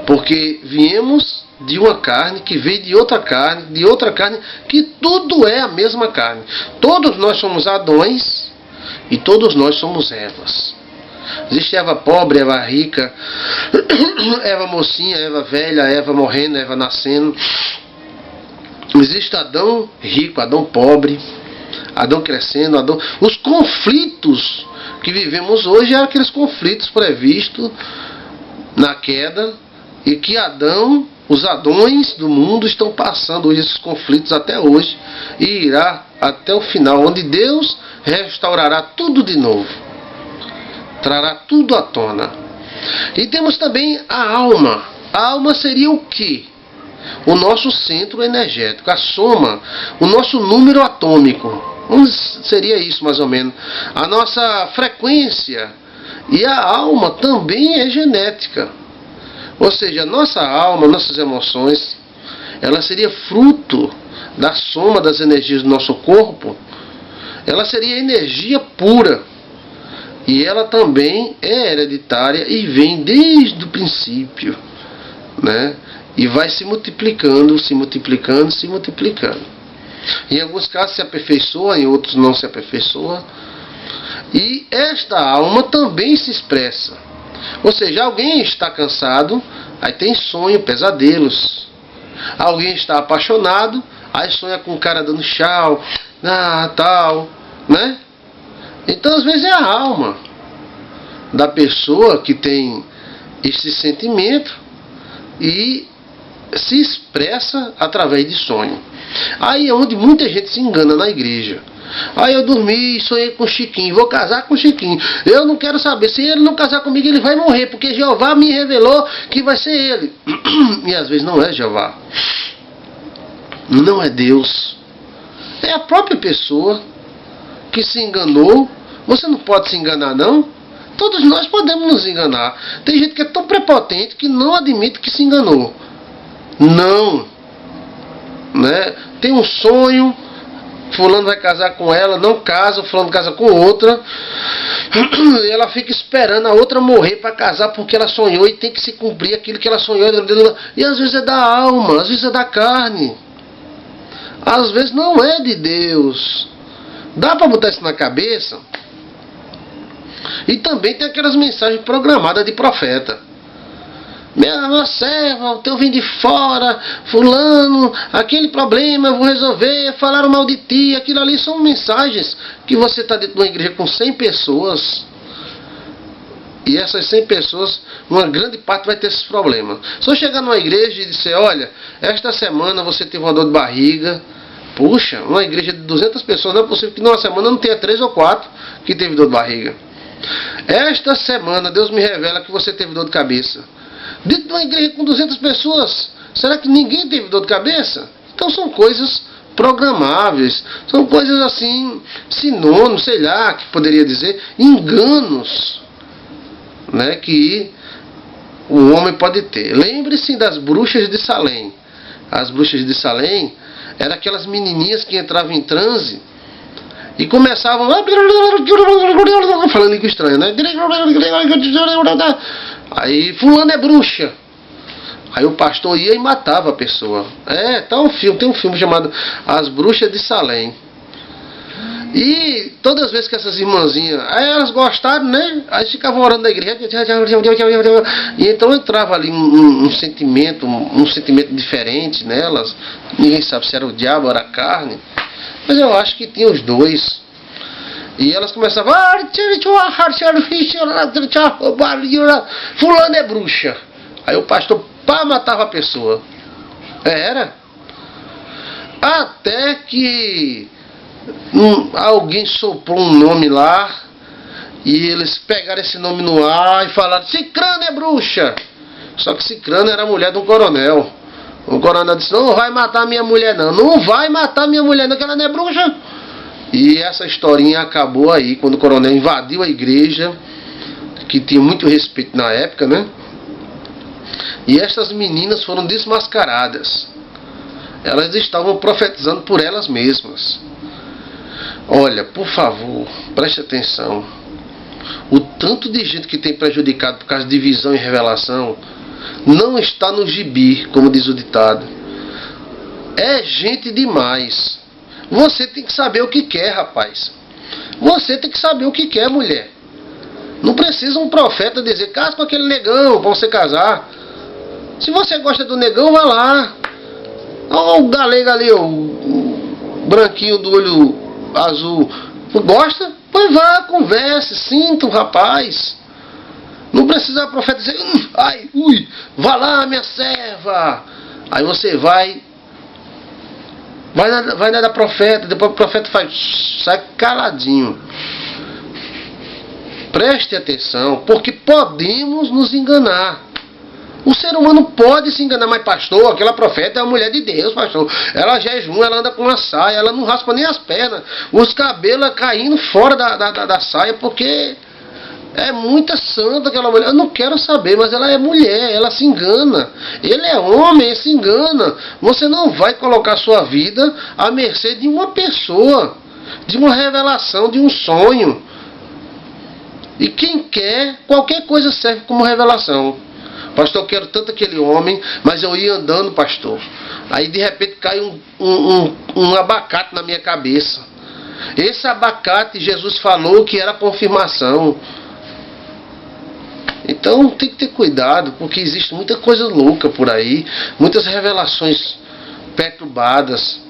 porque viemos de uma carne que veio de outra carne, que tudo é a mesma carne. Todos nós somos Adões e todos nós somos Evas. Existe Eva pobre, Eva rica, Eva mocinha, Eva velha, Eva morrendo, Eva nascendo. Existe Adão rico, Adão pobre, Adão crescendo, Adão... Os conflitos que vivemos hoje eram aqueles conflitos previstos na queda, e que Adão, os Adões do mundo estão passando hoje esses conflitos até hoje, e irá até o final, onde Deus restaurará tudo de novo. Trará tudo à tona. E temos também a alma. A alma seria o quê? O nosso centro energético, a soma, o nosso número atômico. Seria isso mais ou menos. A nossa frequência. E a alma também é genética. Ou seja, a nossa alma, nossas emoções, ela seria fruto da soma das energias do nosso corpo. Ela seria energia pura. E ela também é hereditária e vem desde o princípio, né? E vai se multiplicando, se multiplicando, se multiplicando. Em alguns casos se aperfeiçoa, em outros não se aperfeiçoa. E esta alma também se expressa Ou seja, alguém está cansado, aí tem sonho, pesadelos. Alguém está apaixonado, aí sonha com o cara dando tchau, tal, né? Então às vezes é a alma da pessoa que tem esse sentimento e se expressa através de sonho. Aí é onde muita gente se engana na igreja. Aí eu dormi e sonhei com o Chiquinho, vou casar com o Chiquinho. Eu não quero saber, se ele não casar comigo ele vai morrer, porque Jeová me revelou que vai ser ele. E às vezes não é Jeová, não é Deus, é a própria pessoa que se enganou. Você não pode se enganar, não. Todos nós podemos nos enganar. Tem gente que é tão prepotente que não admite que se enganou. Não, né? Tem um sonho, fulano vai casar com ela, não casa, fulano casa com outra, e ela fica esperando a outra morrer para casar porque ela sonhou e tem que se cumprir aquilo que ela sonhou. E às vezes é da alma, às vezes é da carne, às vezes não é de Deus. Dá para botar isso na cabeça? E também tem aquelas mensagens programadas de profeta. Minha serva, o teu vem de fora, fulano, aquele problema eu vou resolver, falaram mal de ti. Aquilo ali são mensagens que você está dentro de uma igreja com 100 pessoas. E essas 100 pessoas, uma grande parte vai ter esses problemas. Se eu chegar numa igreja e disser, olha, esta semana você teve uma dor de barriga. Puxa, uma igreja de 200 pessoas, não é possível que numa semana não tenha 3 ou 4 que teve dor de barriga. Esta semana Deus me revela que você teve dor de cabeça. Dentro de uma igreja com 200 pessoas, será que ninguém teve dor de cabeça? Então são coisas programáveis, são coisas assim, sinônimos, sei lá, que poderia dizer, enganos, né, que o homem pode ter. Lembre-se das bruxas de Salém. As bruxas de Salém eram aquelas menininhas que entravam em transe e começavam falando língua estranha, né? Aí fulano é bruxa. Aí o pastor ia e matava a pessoa. Tá um filme, tem um filme chamado As Bruxas de Salém. E todas as vezes que essas irmãzinhas, aí elas gostaram, né? Aí ficavam orando na igreja. E então entrava ali um sentimento diferente nelas. Ninguém sabe se era o diabo ou era a carne. Mas eu acho que tinha os dois. E elas começavam, fulano é bruxa. Aí o pastor matava a pessoa. Era. Até que alguém soprou um nome lá, e eles pegaram esse nome no ar e falaram, Cicrano é bruxa. Só que Cicrano era a mulher de um coronel. O coronel disse, não vai matar minha mulher não. Não vai matar minha mulher não, que ela não é bruxa. E essa historinha acabou aí, quando o coronel invadiu a igreja, que tinha muito respeito na época, né? E essas meninas foram desmascaradas. Elas estavam profetizando por elas mesmas. Olha, por favor, preste atenção. O tanto de gente que tem prejudicado por causa de visão e revelação não está no gibi, como diz o ditado. É gente demais. Você tem que saber o que quer, rapaz. Você tem que saber o que quer, mulher. Não precisa um profeta dizer, casa com aquele negão pra você casar. Se você gosta do negão, vá lá. Olha o galego ali, o branquinho do olho azul. Gosta? Pois vá, converse, sinta o rapaz. Não precisa o profeta dizer, vá lá, minha serva. Aí você vai na da profeta, depois o profeta sai caladinho. Preste atenção, porque podemos nos enganar. O ser humano pode se enganar, mas pastor, aquela profeta é uma mulher de Deus, pastor. Ela jejum, ela anda com uma saia, ela não raspa nem as pernas, os cabelos caindo fora da saia, porque é muita santa aquela mulher. Eu não quero saber, mas ela é mulher, ela se engana. Ele é homem, ele se engana. Você não vai colocar sua vida à mercê de uma pessoa, de uma revelação, de um sonho. E quem quer, qualquer coisa serve como revelação. Pastor, eu quero tanto aquele homem, mas eu ia andando, pastor. Aí de repente cai um abacate na minha cabeça. Esse abacate, Jesus falou que era confirmação. Então tem que ter cuidado, porque existe muita coisa louca por aí, muitas revelações perturbadas,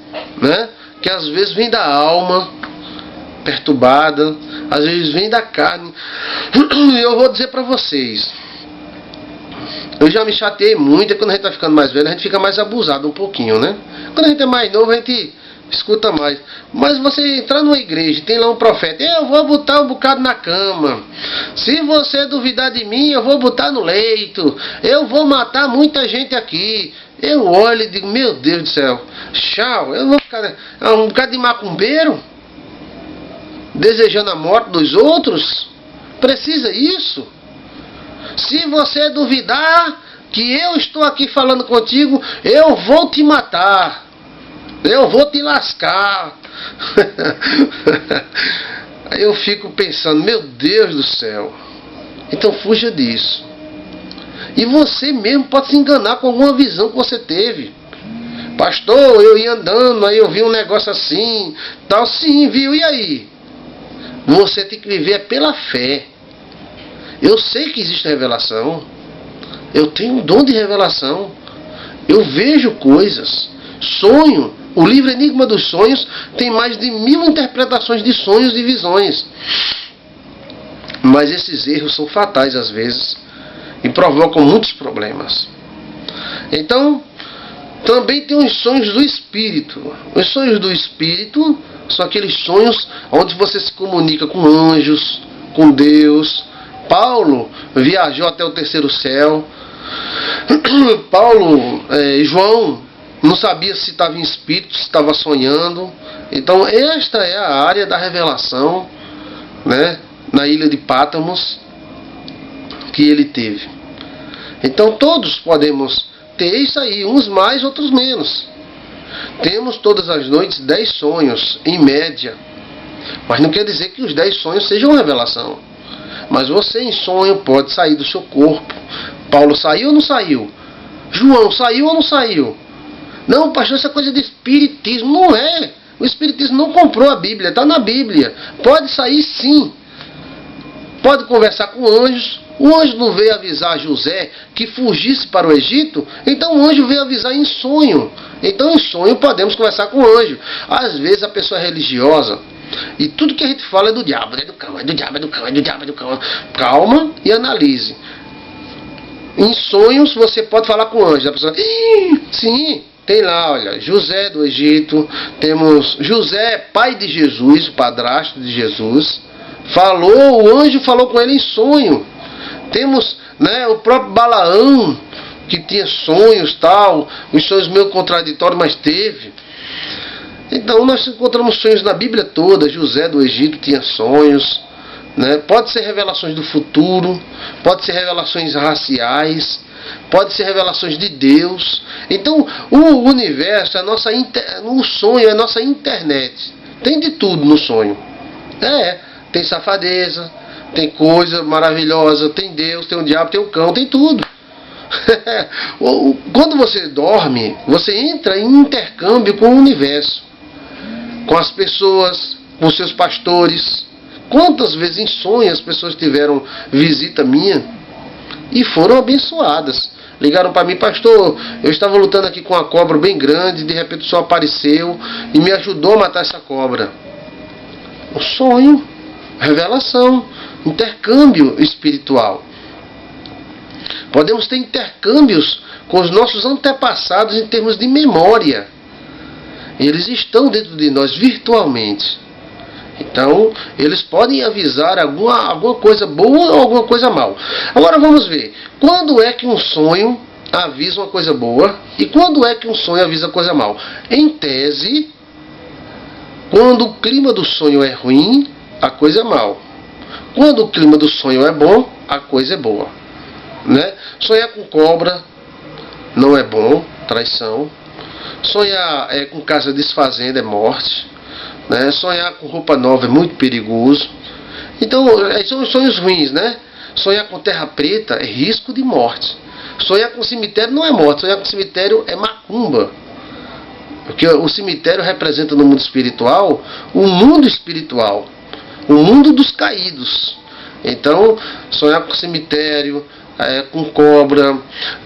né? Que às vezes vem da alma perturbada, às vezes vem da carne. Eu vou dizer para vocês, eu já me chateei muito, e quando a gente tá ficando mais velho, a gente fica mais abusado um pouquinho, né? Quando a gente é mais novo, a gente escuta mais. Mas você entrar numa igreja, tem lá um profeta, eu vou botar um bocado na cama, se você duvidar de mim, eu vou botar no leito, eu vou matar muita gente aqui. Eu olho e digo, meu Deus do céu, tchau, eu vou ficar um bocado de macumbeiro, desejando a morte dos outros? Precisa isso? Se você duvidar que eu estou aqui falando contigo, eu vou te matar, eu vou te lascar. Aí eu fico pensando, meu Deus do céu. Então fuja disso. E você mesmo pode se enganar com alguma visão que você teve. Pastor, eu ia andando, aí eu vi um negócio assim, tal, sim, viu, e aí? Você tem que viver pela fé. Eu sei que existe revelação. Eu tenho um dom de revelação. Eu vejo coisas. Sonho. O livro Enigma dos Sonhos tem mais de 1000 interpretações de sonhos e visões. Mas esses erros são fatais às vezes e provocam muitos problemas. Então, também tem os sonhos do Espírito. Os sonhos do Espírito são aqueles sonhos onde você se comunica com anjos, com Deus. Paulo viajou até o terceiro céu. João não sabia se estava em espírito, se estava sonhando. Então esta é a área da revelação, né, na ilha de Pátamos, que ele teve. Então todos podemos ter isso aí, uns mais, outros menos. Temos todas as noites 10 sonhos, em média. Mas não quer dizer que os 10 sonhos sejam revelação. Mas você em sonho pode sair do seu corpo. Paulo saiu ou não saiu? João saiu ou não saiu? Não, pastor, essa coisa de espiritismo. Não é. O espiritismo não comprou a Bíblia, está na Bíblia. Pode sair sim. Pode conversar com anjos. O anjo não veio avisar José que fugisse para o Egito, então o anjo veio avisar em sonho. Então em sonho podemos conversar com o anjo. Às vezes a pessoa é religiosa e tudo que a gente fala é do diabo, é do cão, é do diabo, é do cão, é do diabo, é do cão. Calma e analise. Em sonhos você pode falar com o anjo. A pessoa, sim, tem lá, olha, José do Egito, temos José, pai de Jesus, o padrasto de Jesus. Falou, o anjo falou com ele em sonho. Temos, né, o próprio Balaão, que tinha sonhos, tal, os sonhos meio contraditórios, mas teve. Então nós encontramos sonhos na Bíblia toda. José do Egito tinha sonhos, né? Pode ser revelações do futuro, pode ser revelações raciais, pode ser revelações de Deus. Então o universo, o sonho é a nossa internet. Tem de tudo no sonho. Tem safadeza, tem coisa maravilhosa, tem Deus, tem o diabo, tem o cão, tem tudo. Quando você dorme, você entra em intercâmbio com o universo, com as pessoas, com seus pastores. Quantas vezes em sonho as pessoas tiveram visita minha e foram abençoadas. Ligaram para mim, pastor, eu estava lutando aqui com uma cobra bem grande, de repente o senhor apareceu e me ajudou a matar essa cobra. O sonho, revelação, intercâmbio espiritual. Podemos ter intercâmbios com os nossos antepassados em termos de memória. Eles estão dentro de nós virtualmente. Então, eles podem avisar alguma coisa boa ou alguma coisa mal. Agora vamos ver. Quando é que um sonho avisa uma coisa boa e quando é que um sonho avisa coisa mal? Em tese, quando o clima do sonho é ruim, a coisa é mal. Quando o clima do sonho é bom, a coisa é boa. Né? Sonhar com cobra não é bom, traição. Sonhar com casa desfazenda é morte, né? Sonhar com roupa nova é muito perigoso. Então são os sonhos ruins, né? Sonhar com terra preta é risco de morte. Sonhar com cemitério não é morte, sonhar com cemitério é macumba. Porque o cemitério representa no mundo espiritual o mundo espiritual, o mundo dos caídos. Então, sonhar com cemitério, com cobra,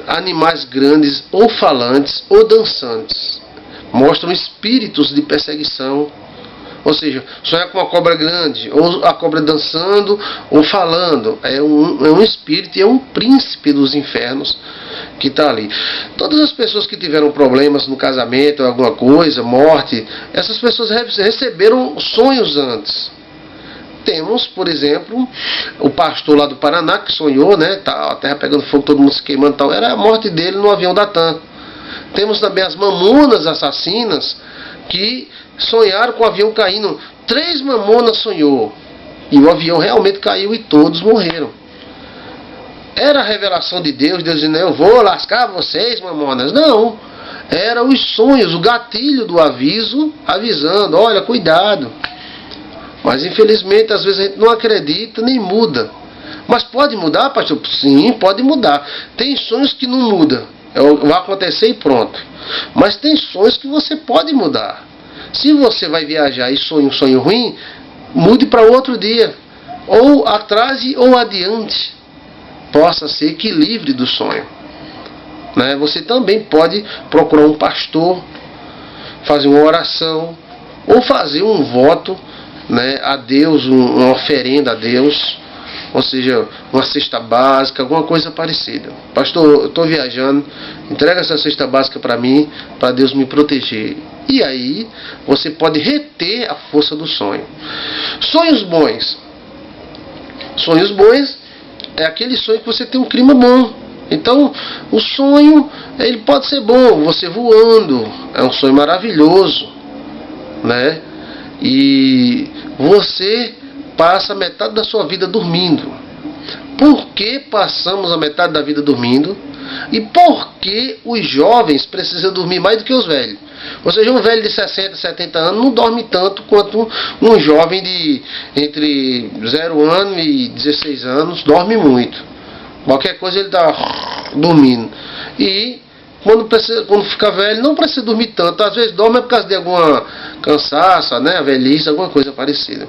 animais grandes ou falantes ou dançantes, mostram espíritos de perseguição. Ou seja, sonhar com uma cobra grande, ou a cobra dançando ou falando, é um espírito e é um príncipe dos infernos que está ali. Todas as pessoas que tiveram problemas no casamento, alguma coisa, morte, essas pessoas receberam sonhos antes. Temos, por exemplo, o pastor lá do Paraná que sonhou, né, tá, a terra pegando fogo, todo mundo se queimando, tal, era a morte dele no avião da TAM. Temos também as mamonas assassinas que sonharam com o avião caindo. 3 mamonas sonhou e o avião realmente caiu e todos morreram. Era a revelação de Deus, Deus dizendo, eu vou lascar vocês, mamonas. Não, era os sonhos, o gatilho do aviso, avisando, olha, cuidado. Mas infelizmente às vezes a gente não acredita nem muda. Mas pode mudar, pastor? Sim, pode mudar. Tem sonhos que não mudam, vai acontecer e pronto. Mas tem sonhos que você pode mudar. Se você vai viajar e sonha um sonho ruim, mude para outro dia. Ou atrase ou adiante. Possa ser que livre do sonho. Né? Você também pode procurar um pastor, fazer uma oração, ou fazer um voto, né, a Deus, uma oferenda a Deus, ou seja, uma cesta básica, alguma coisa parecida. Pastor, eu estou viajando, entrega essa cesta básica para mim, para Deus me proteger. E aí você pode reter a força do sonho. Sonhos bons. Sonhos bons é aquele sonho que você tem um clima bom. Então, o sonho, ele pode ser bom, você voando, é um sonho maravilhoso, né? E você passa metade da sua vida dormindo. Por que passamos a metade da vida dormindo? E por que os jovens precisam dormir mais do que os velhos? Ou seja, um velho de 60, 70 anos não dorme tanto quanto um jovem de entre 0 ano e 16 anos dorme muito. Qualquer coisa ele está dormindo. E quando fica velho, não precisa dormir tanto. Às vezes dorme por causa de alguma cansaço, né, velhice, alguma coisa parecida.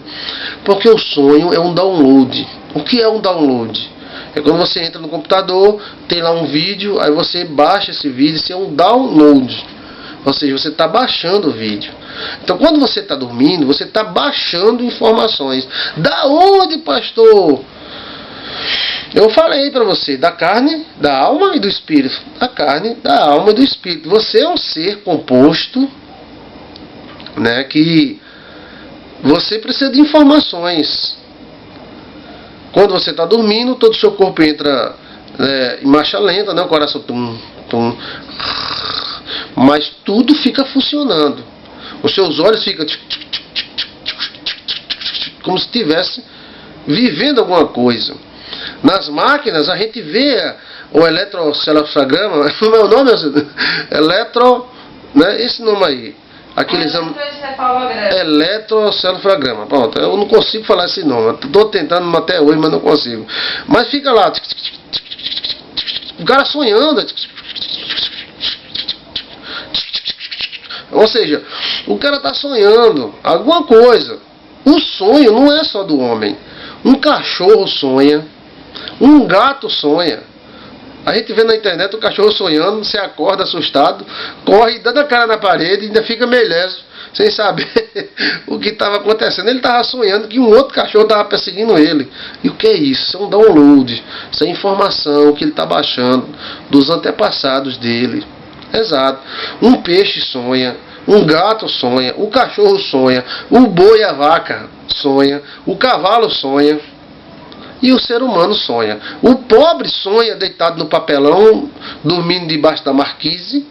Porque o sonho é um download. O que é um download? É quando você entra no computador, tem lá um vídeo, aí você baixa esse vídeo, isso é um download. Ou seja, você está baixando o vídeo. Então, quando você está dormindo, você está baixando informações. Da onde, pastor? Eu falei para você, da carne, da alma e do espírito. Da carne, da alma e do espírito. Você é um ser composto, né, que você precisa de informações. Quando você está dormindo, todo o seu corpo entra em marcha lenta, né, o coração tum, tum, mas tudo fica funcionando. Os seus olhos ficam como se estivesse vivendo alguma coisa. Nas máquinas a gente vê o eletroencefalograma, como é o nome? Né, esse nome aí. Aquele exame eletroencefalograma. Pronto, eu não consigo falar esse nome. Estou tentando até hoje, mas não consigo. Mas fica lá. O cara sonhando. Ou seja, o cara está sonhando alguma coisa. O sonho não é só do homem. Um cachorro sonha. Um gato sonha. A gente vê na internet o cachorro sonhando, você acorda assustado, corre, dando a cara na parede e ainda fica meio leso, sem saber o que estava acontecendo. Ele estava sonhando que um outro cachorro estava perseguindo ele. E o que é isso? Isso é um download. Isso é informação que ele está baixando dos antepassados dele. Exato. Um peixe sonha, um gato sonha, o cachorro sonha, o boi e a vaca sonha, o cavalo sonha. E o ser humano sonha. O pobre sonha deitado no papelão, dormindo debaixo da marquise.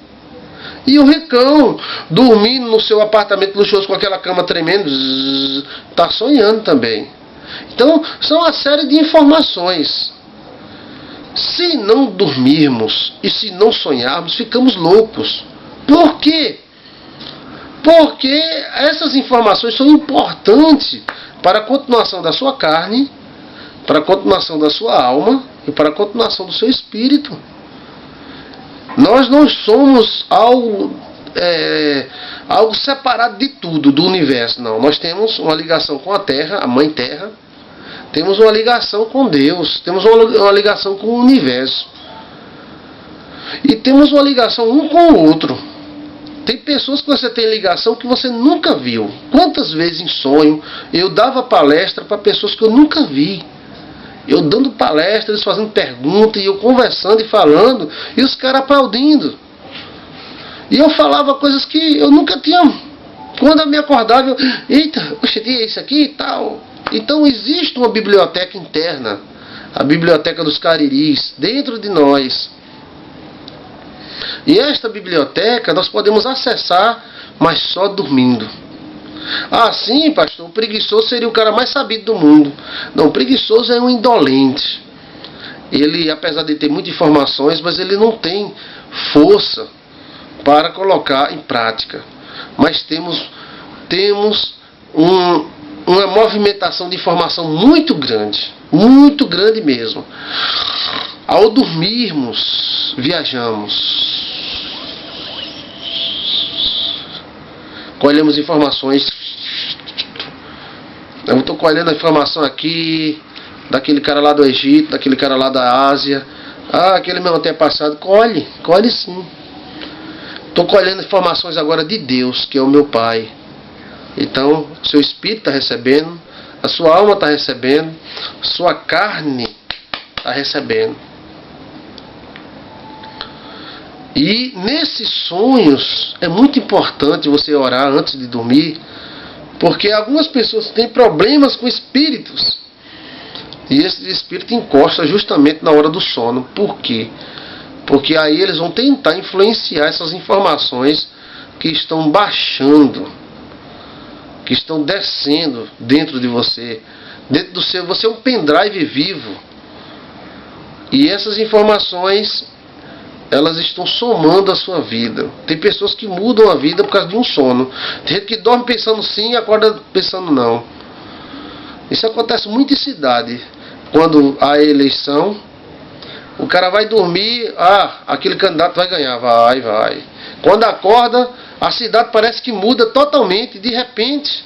E o ricão, dormindo no seu apartamento luxuoso com aquela cama tremenda, está sonhando também. Então, são uma série de informações. Se não dormirmos e se não sonharmos, ficamos loucos. Por quê? Porque essas informações são importantes para a continuação da sua carne, para a continuação da sua alma e para a continuação do seu espírito. Nós não somos algo separado de tudo, do universo, não. Nós temos uma ligação com a Terra, a Mãe Terra. Temos uma ligação com Deus, temos uma ligação com o universo. E temos uma ligação um com o outro. Tem pessoas que você tem ligação que você nunca viu. Quantas vezes em sonho eu dava palestra para pessoas que eu nunca vi. Eu dando palestra, eles fazendo perguntas, e eu conversando e falando, e os caras aplaudindo. E eu falava coisas que eu nunca tinha. Quando eu me acordava, eu, eita, oxe, tinha isso aqui e tal. Então existe uma biblioteca interna, a biblioteca dos Cariris, dentro de nós. E esta biblioteca nós podemos acessar, mas só dormindo. Ah, sim, pastor, o preguiçoso seria o cara mais sabido do mundo. Não, o preguiçoso é um indolente. Ele, apesar de ter muitas informações, mas ele não tem força para colocar em prática. Mas temos uma movimentação de informação muito grande mesmo. Ao dormirmos, viajamos. Colhemos informações. Eu estou colhendo a informação aqui daquele cara lá do Egito, daquele cara lá da Ásia. Ah, aquele meu antepassado. Colhe sim. Estou colhendo informações agora de Deus, que é o meu Pai. Então, seu espírito está recebendo, a sua alma está recebendo, sua carne está recebendo. E nesses sonhos é muito importante você orar antes de dormir, porque algumas pessoas têm problemas com espíritos. E esse espírito encosta justamente na hora do sono. Por quê? Porque aí eles vão tentar influenciar essas informações que estão baixando, que estão descendo dentro de você. Dentro do seu, você é um pendrive vivo. E essas informações, elas estão somando a sua vida. Tem pessoas que mudam a vida por causa de um sono. Tem gente que dorme pensando sim e acorda pensando não. Isso acontece muito em cidade. Quando há eleição, o cara vai dormir, aquele candidato vai ganhar, vai. Quando acorda, a cidade parece que muda totalmente, de repente,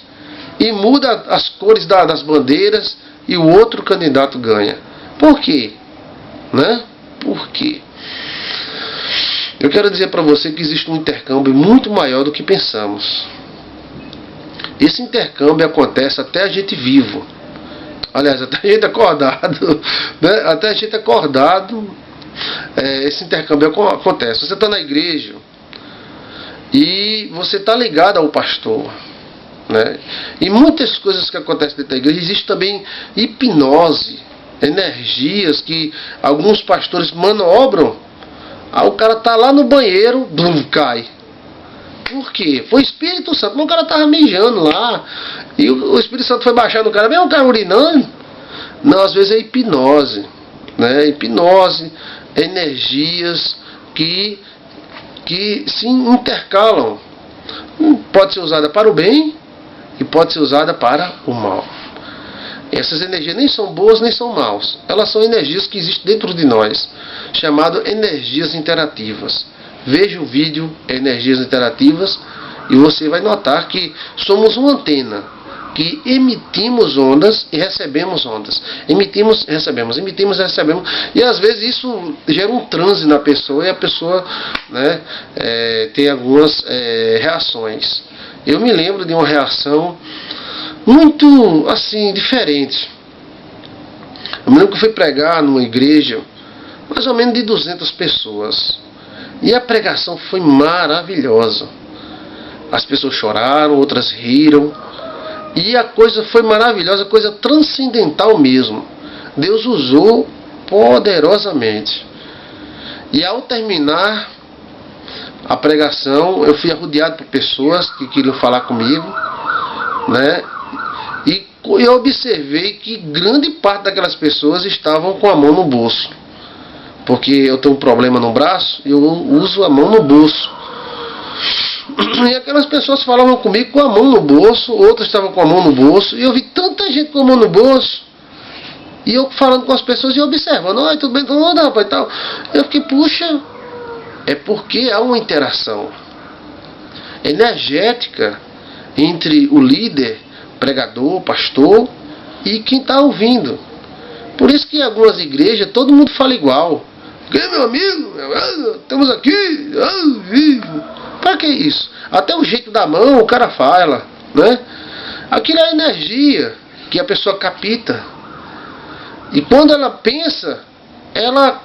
e muda as cores das bandeiras, e o outro candidato ganha. Por quê? Né? Por quê? Eu quero dizer para você que existe um intercâmbio muito maior do que pensamos. Esse intercâmbio acontece até a gente vivo. Aliás, até a gente acordado, né? Até a gente acordado, esse intercâmbio acontece. Você está na igreja e você está ligado ao pastor, né? E muitas coisas que acontecem dentro da igreja. Existe também hipnose, energias que alguns pastores manobram. O cara está lá no banheiro, cai. Por quê? Foi o Espírito Santo, mas o cara estava mijando lá. E o Espírito Santo foi baixar no cara, mesmo o cara urinando. Não, às vezes é hipnose, né? Hipnose, energias que se intercalam. Pode ser usada para o bem e pode ser usada para o mal. Essas energias nem são boas nem são maus. Elas são energias que existem dentro de nós, chamado energias interativas. Veja o vídeo Energias Interativas e você vai notar que somos uma antena que emitimos ondas e recebemos ondas. Emitimos, recebemos. E às vezes isso gera um transe na pessoa e a pessoa, né, tem algumas reações. Eu me lembro de uma reação muito assim diferente. Eu me lembro que eu fui pregar numa igreja mais ou menos de 200 pessoas. E a pregação foi maravilhosa. As pessoas choraram, outras riram. E a coisa foi maravilhosa, coisa transcendental mesmo. Deus usou poderosamente. E ao terminar a pregação, eu fui arrodeado por pessoas que queriam falar comigo, né? E eu observei que grande parte daquelas pessoas estavam com a mão no bolso. Porque eu tenho um problema no braço, eu uso a mão no bolso. E aquelas pessoas falavam comigo com a mão no bolso, outras estavam com a mão no bolso, e eu vi tanta gente com a mão no bolso, e eu falando com as pessoas e observando, oi, tudo bem, não, rapaz, e tal. Eu fiquei, puxa, é porque há uma interação energética entre o líder, pregador, pastor, e quem está ouvindo. Por isso que em algumas igrejas todo mundo fala igual. Porque, meu amigo, estamos aqui. Para que isso? Até o jeito da mão o cara fala, né? Aquilo é energia que a pessoa capta. E quando ela pensa, ela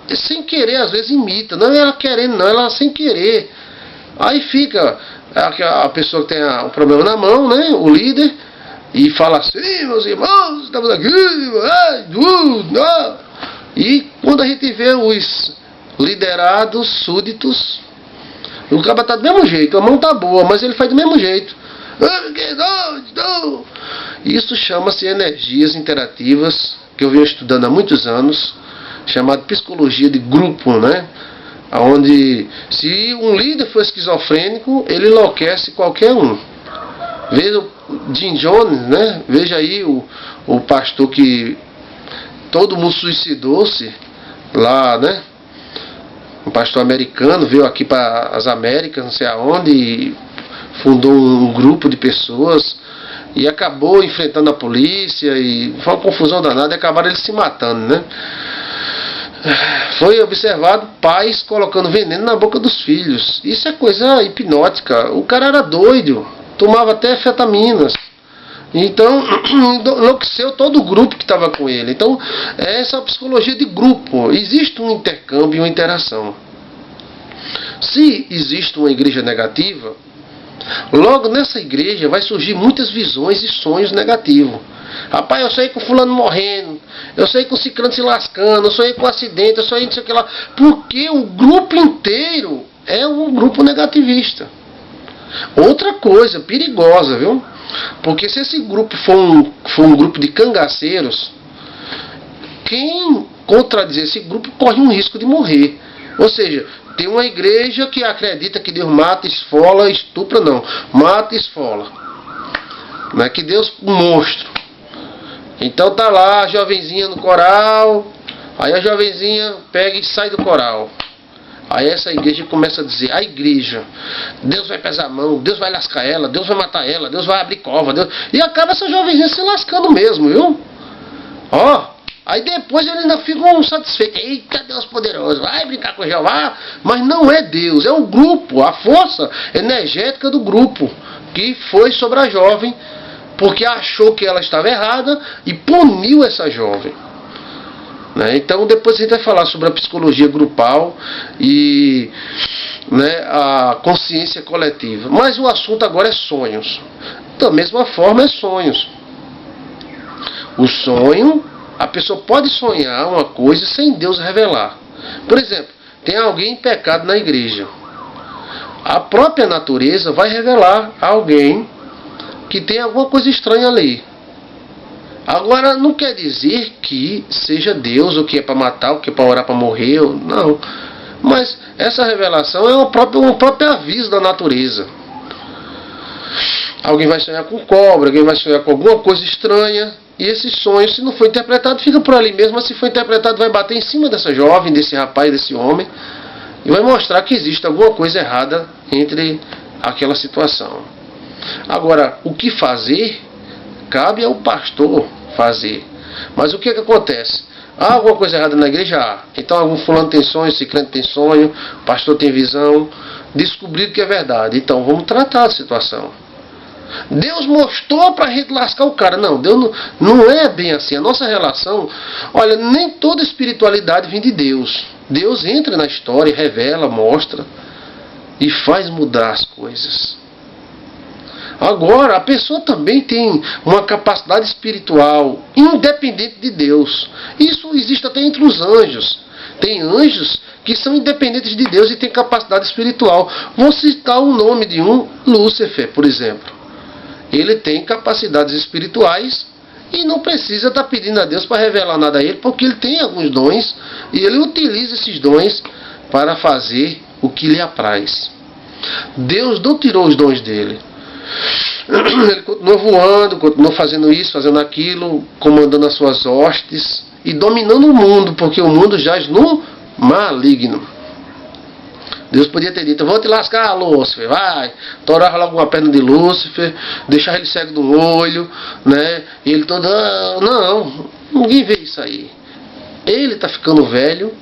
sem querer às vezes imita. Não é ela querendo, não, ela sem querer. Aí fica a pessoa que tem o problema na mão, né? O líder. E fala assim, meus irmãos, estamos aqui. E quando a gente vê os liderados, súditos, o cara está do mesmo jeito, a mão está boa, mas ele faz do mesmo jeito. Isso chama-se energias interativas, que eu venho estudando há muitos anos, chamado psicologia de grupo, né? Onde, se um líder for esquizofrênico, ele enlouquece qualquer um. Veja o Jim Jones, né? Veja aí o pastor que todo mundo suicidou-se lá, né? Um pastor americano veio aqui para as Américas, não sei aonde, e fundou um grupo de pessoas e acabou enfrentando a polícia e foi uma confusão danada e acabaram eles se matando, né? Foi observado pais colocando veneno na boca dos filhos. Isso é coisa hipnótica. O cara era doido, tomava até anfetaminas. Então, enlouqueceu todo o grupo que estava com ele. Então, essa é a psicologia de grupo. Existe um intercâmbio e uma interação. Se existe uma igreja negativa, logo nessa igreja vai surgir muitas visões e sonhos negativos. Rapaz, eu sonhei com fulano morrendo, eu sonhei com ciclano se lascando, eu sonhei com um acidente, eu sonhei não sei o que lá. Porque o grupo inteiro é um grupo negativista. Outra coisa perigosa, viu? Porque se esse grupo for um grupo de cangaceiros, quem contradizer esse grupo corre um risco de morrer. Ou seja, tem uma igreja que acredita que Deus mata, esfola, estupra, não. Mata e esfola. Não é que Deus é um monstro. Então tá lá a jovenzinha no coral, aí a jovenzinha pega e sai do coral. Aí essa igreja começa a dizer, a igreja, Deus vai pesar a mão, Deus vai lascar ela, Deus vai matar ela, Deus vai abrir cova, Deus... E acaba essa jovenzinha se lascando mesmo, viu? Ó, aí depois eles ainda ficam satisfeitos. Eita, Deus poderoso, vai brincar com Jeová. Mas não é Deus, é o grupo, a força energética do grupo, que foi sobre a jovem, porque achou que ela estava errada e puniu essa jovem. Então depois a gente vai falar sobre a psicologia grupal e, né, a consciência coletiva. Mas o assunto agora é sonhos. Da mesma forma é sonhos. O sonho, a pessoa pode sonhar uma coisa sem Deus revelar. Por exemplo, tem alguém em pecado na igreja. A própria natureza vai revelar a alguém que tem alguma coisa estranha ali. Agora, não quer dizer que seja Deus, ou que é para matar, ou que é para orar para morrer, não. Mas essa revelação é um próprio aviso da natureza. Alguém vai sonhar com cobra, alguém vai sonhar com alguma coisa estranha, e esse sonho, se não for interpretado, fica por ali mesmo, mas se for interpretado, vai bater em cima dessa jovem, desse rapaz, desse homem, e vai mostrar que existe alguma coisa errada entre aquela situação. Agora, o que fazer, cabe ao pastor fazer. Mas o que acontece? Há alguma coisa errada na igreja? Então algum fulano tem sonho, ciclano tem sonho, pastor tem visão, descobriram que é verdade. Então vamos tratar a situação. Deus mostrou para a gente lascar o cara. Não, Deus não é bem assim. A nossa relação, olha, nem toda espiritualidade vem de Deus. Deus entra na história, revela, mostra e faz mudar as coisas. Agora, a pessoa também tem uma capacidade espiritual independente de Deus. Isso existe até entre os anjos. Tem anjos que são independentes de Deus e têm capacidade espiritual. Vou citar o nome de um, Lúcifer, por exemplo. Ele tem capacidades espirituais e não precisa estar pedindo a Deus para revelar nada a ele, porque ele tem alguns dons e ele utiliza esses dons para fazer o que lhe apraz. Deus não tirou os dons dele. Ele continuou voando, continuou fazendo isso, fazendo aquilo, comandando as suas hostes e dominando o mundo, porque o mundo jaz no maligno. Deus podia ter dito: eu vou te lascar, Lúcifer, vai. Torava logo uma perna de Lúcifer, deixar ele cego do olho, né? E ele todo... Não, ninguém vê isso aí. Ele está ficando velho,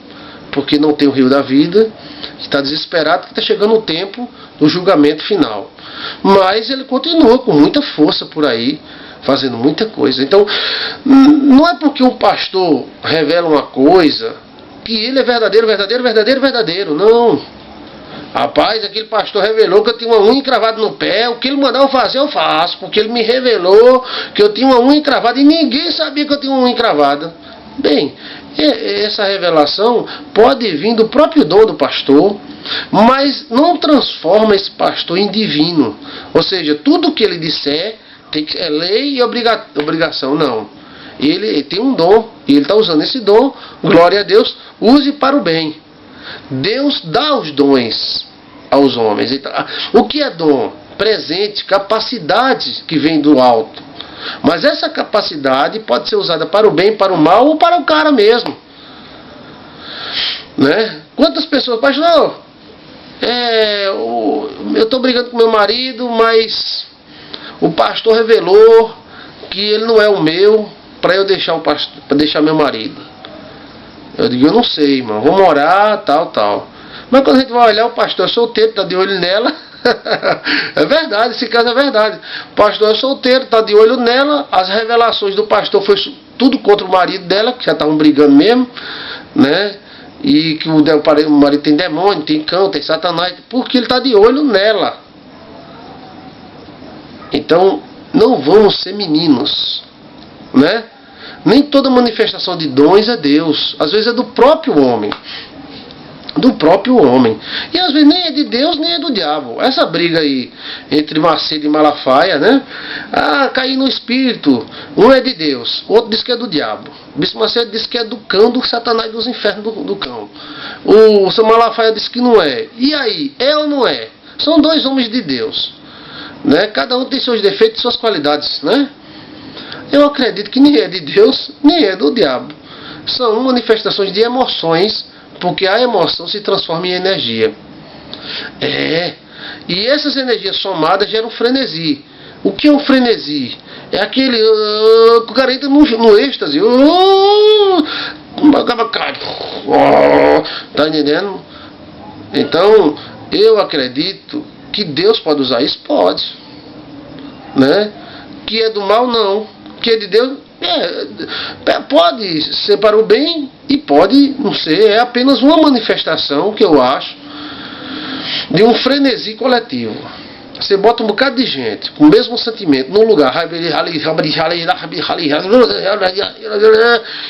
porque não tem o rio da vida, está desesperado, porque está chegando o tempo do julgamento final. Mas ele continua com muita força por aí, fazendo muita coisa. Então, não é porque um pastor revela uma coisa que ele é verdadeiro, verdadeiro, verdadeiro, verdadeiro. Não. Rapaz, aquele pastor revelou que eu tinha uma unha encravada no pé. O que ele mandar eu fazer, eu faço. Porque ele me revelou que eu tinha uma unha encravada e ninguém sabia que eu tinha uma unha encravada. Bem, essa revelação pode vir do próprio dom do pastor, mas não transforma esse pastor em divino. Ou seja, tudo que ele disser é lei e obrigação. Não. Ele tem um dom, e ele está usando esse dom, glória a Deus, use para o bem. Deus dá os dons aos homens. Então, o que é dom? Presente, capacidade que vem do alto. Mas essa capacidade pode ser usada para o bem, para o mal ou para o cara mesmo. Né? Quantas pessoas, pastor, eu estou brigando com meu marido, mas o pastor revelou que ele não é o meu para eu deixar para deixar meu marido. Eu digo: eu não sei, irmão, vou morar, tal. Mas quando a gente vai olhar, o pastor é solteiro, está de olho nela. É verdade, esse caso é verdade. O pastor é solteiro, está de olho nela. As revelações do pastor foi tudo contra o marido dela, que já estavam brigando mesmo, né? E que o marido tem demônio, tem cão, tem satanás, porque ele está de olho nela. Então, não vamos ser meninos, né? Nem toda manifestação de dons é Deus. Às vezes é do próprio homem. Do próprio homem. E às vezes nem é de Deus, nem é do diabo. Essa briga aí entre Macedo e Malafaia, né? Cair no espírito. Um é de Deus, o outro diz que é do diabo. O Bispo Macedo diz que é do cão, do satanás, dos infernos do cão. O seu Malafaia diz que não é. E aí, é ou não é? São dois homens de Deus, né? Cada um tem seus defeitos e suas qualidades, né? Eu acredito que nem é de Deus, nem é do diabo. São manifestações de emoções, porque a emoção se transforma em energia. E essas energias somadas geram frenesi. O que é um frenesi? É aquele que o cara entra no êxtase. Tá entendendo? Então, eu acredito que Deus pode usar isso? Pode. Né? Que é do mal? Não. Que é de Deus? Pode ser para o bem e pode não ser. É apenas uma manifestação, que eu acho, de um frenesi coletivo. Você bota um bocado de gente com o mesmo sentimento num lugar.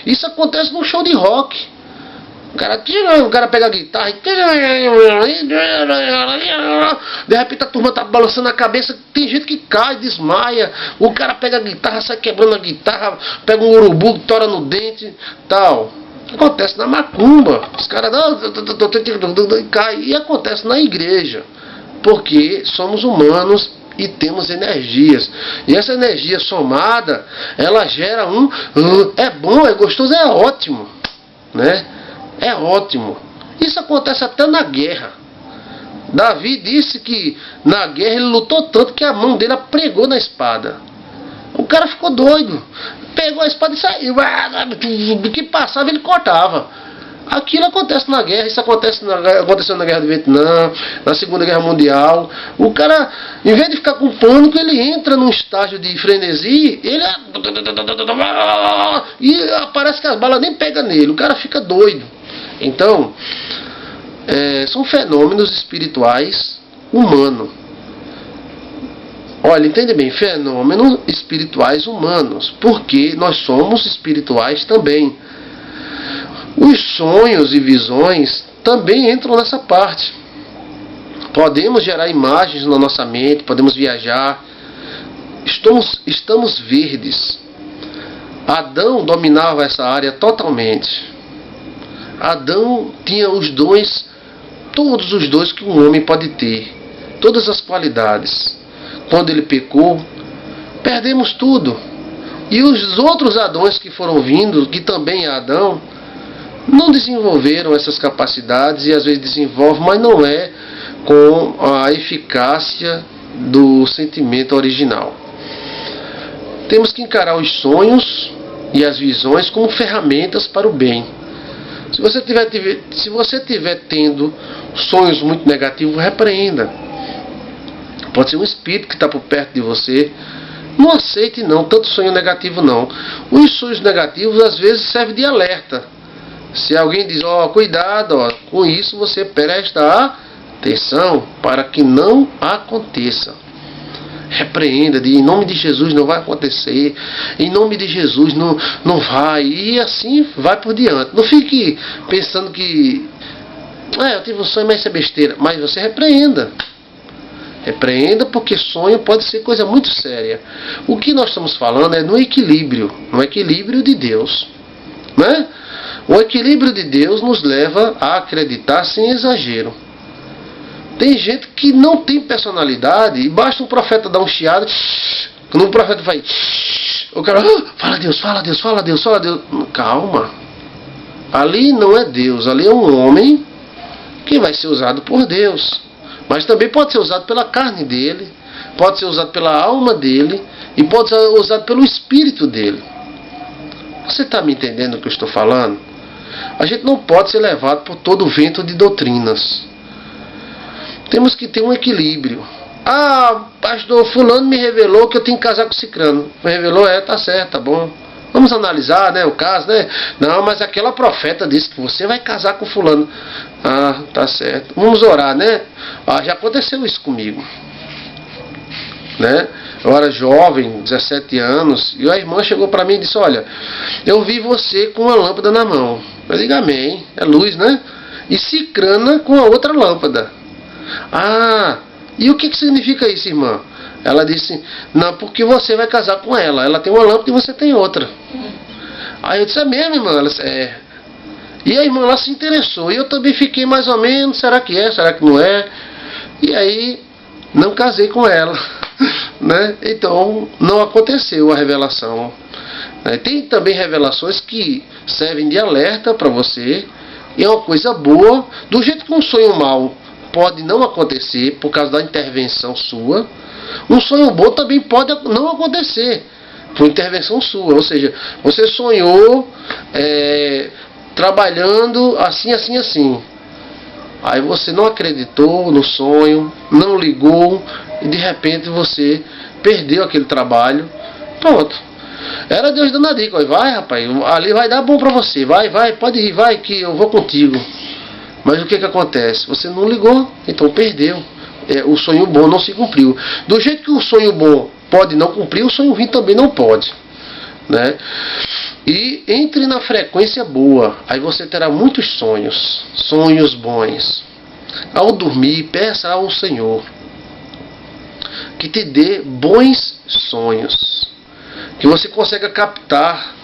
Isso acontece num show de rock. O cara pega a guitarra e de repente a turma tá balançando a cabeça. Tem gente que cai, desmaia. O cara pega a guitarra, sai quebrando a guitarra, pega um urubu, tora no dente, tal. Acontece na macumba. Os caras caem. E acontece na igreja, porque somos humanos e temos energias. E essa energia somada, ela gera é bom, é gostoso, é ótimo, né? É ótimo. Isso acontece até na guerra. Davi disse que na guerra ele lutou tanto que a mão dele pregou na espada. O cara ficou doido. Pegou a espada e saiu. Do que passava ele cortava. Aquilo acontece na guerra. Isso aconteceu na guerra do Vietnã, na Segunda Guerra Mundial. O cara, em vez de ficar com pânico, ele entra num estágio de frenesi. E parece que as balas nem pegam nele. O cara fica doido. Então, são fenômenos espirituais humanos. Olha, entende bem, fenômenos espirituais humanos, porque nós somos espirituais também. Os sonhos e visões também entram nessa parte. Podemos gerar imagens na nossa mente, podemos viajar. Estamos verdes. Adão dominava essa área totalmente. Adão tinha os dons, todos os dons que um homem pode ter, todas as qualidades. Quando ele pecou, perdemos tudo. E os outros Adões que foram vindo, que também é Adão, não desenvolveram essas capacidades e às vezes desenvolvem, mas não é com a eficácia do sentimento original. Temos que encarar os sonhos e as visões como ferramentas para o bem. Se você tiver tendo sonhos muito negativos, repreenda. Pode ser um espírito que está por perto de você. Não aceite não, tanto sonho negativo não. Os sonhos negativos às vezes servem de alerta. Se alguém diz, cuidado, com isso você presta atenção para que não aconteça. Repreenda, em nome de Jesus não vai acontecer, em nome de Jesus não vai, e assim vai por diante. Não fique pensando que eu tive um sonho, mas isso é besteira. Mas você repreenda. Repreenda, porque sonho pode ser coisa muito séria. O que nós estamos falando é no equilíbrio de Deus, né? O equilíbrio de Deus nos leva a acreditar sem exagero. Tem gente que não tem personalidade e basta um profeta dar um chiado, quando o profeta vai, o cara, fala Deus, fala Deus, fala Deus, fala Deus. Calma. Ali não é Deus, ali é um homem que vai ser usado por Deus. Mas também pode ser usado pela carne dele, pode ser usado pela alma dele e pode ser usado pelo espírito dele. Você está me entendendo o que eu estou falando? A gente não pode ser levado por todo o vento de doutrinas. Temos que ter um equilíbrio. Pastor, fulano me revelou que eu tenho que casar com cicrano. Me revelou, tá certo, tá bom. Vamos analisar, né, o caso, né? Não, mas aquela profeta disse que você vai casar com fulano. Tá certo. Vamos orar, né? Já aconteceu isso comigo. Né? Eu era jovem, 17 anos, e a irmã chegou para mim e disse, olha, eu vi você com uma lâmpada na mão. Eu digo, amém, é luz, né? E cicrana com a outra lâmpada. E o que significa isso, irmã? Ela disse, não, porque você vai casar com ela. Ela tem uma lâmpada e você tem outra. Aí eu disse, é mesmo, irmã? Ela disse, é. E a irmã lá se interessou. E eu também fiquei mais ou menos, será que é, será que não é? E aí, não casei com ela. Né? Então, não aconteceu a revelação. Tem também revelações que servem de alerta para você. E é uma coisa boa. Do jeito que um sonho mau pode não acontecer por causa da intervenção sua, um sonho bom também pode não acontecer por intervenção sua. Ou seja, você sonhou trabalhando assim, assim, assim. Aí você não acreditou no sonho, não ligou e de repente você perdeu aquele trabalho. Pronto. Era Deus dando a dica. Vai, rapaz, ali vai dar bom pra você. Vai, pode ir, vai que eu vou contigo. Mas o que acontece? Você não ligou, então perdeu. O sonho bom não se cumpriu. Do jeito que o sonho bom pode não cumprir, o sonho ruim também não pode. Né? E entre na frequência boa, aí você terá muitos sonhos, sonhos bons. Ao dormir, peça ao Senhor que te dê bons sonhos, que você consiga captar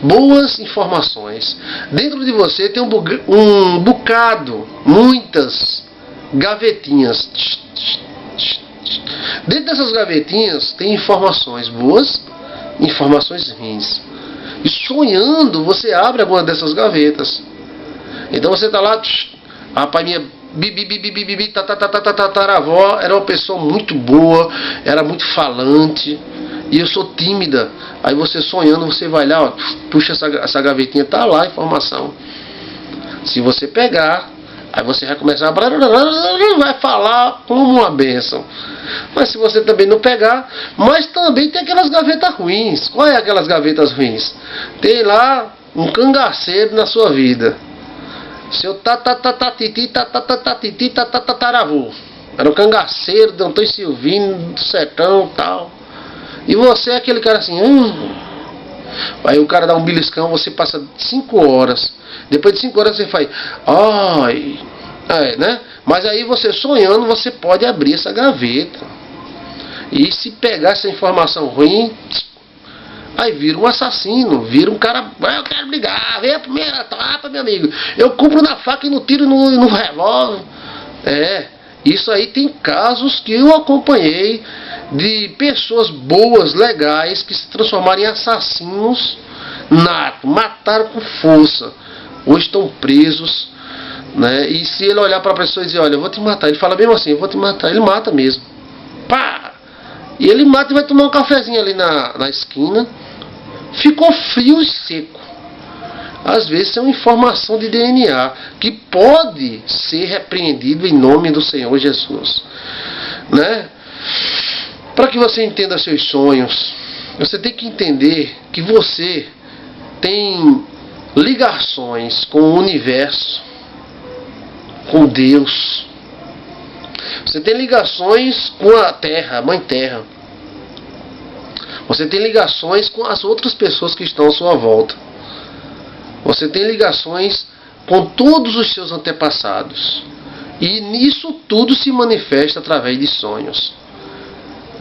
boas informações. Dentro de você tem um bocado, muitas gavetinhas. Dentro dessas gavetinhas tem informações boas, informações ruins. E sonhando, você abre alguma dessas gavetas. Então você está lá, rapaz, minha tataravó era uma pessoa muito boa, era muito falante, e eu sou tímida. Aí você sonhando, você vai lá, puxa essa gavetinha, tá lá a informação. Se você pegar, aí você vai começar a vai falar como uma bênção. Mas se você também não pegar, mas também tem aquelas gavetas ruins. Qual é aquelas gavetas ruins? Tem lá um cangaceiro na sua vida. Seu tataravô. Era o cangaceiro do Antônio Silvino, do sertão e tal. E você é aquele cara assim, Aí o cara dá um beliscão, você passa 5 horas. Depois de 5 horas você faz, né? Mas aí você sonhando, você pode abrir essa gaveta. E se pegar essa informação ruim, aí vira um assassino, vira um cara, eu quero brigar, vem a primeira etapa, meu amigo. Eu compro na faca e no tiro e no revólver. Isso aí tem casos que eu acompanhei de pessoas boas, legais, que se transformaram em assassinos natos, mataram com força. ou estão presos, né? E se ele olhar para a pessoa e dizer, olha, eu vou te matar, ele fala mesmo assim, eu vou te matar, ele mata mesmo. Pá! E ele mata e vai tomar um cafezinho ali na esquina. Ficou frio e seco. Às vezes é uma informação de DNA que pode ser repreendido em nome do Senhor Jesus, né? Para que você entenda seus sonhos, você tem que entender que você tem ligações com o universo, com Deus. Você tem ligações com a Terra, a Mãe Terra. Você tem ligações com as outras pessoas que estão à sua volta. Você tem ligações com todos os seus antepassados. E nisso tudo se manifesta através de sonhos.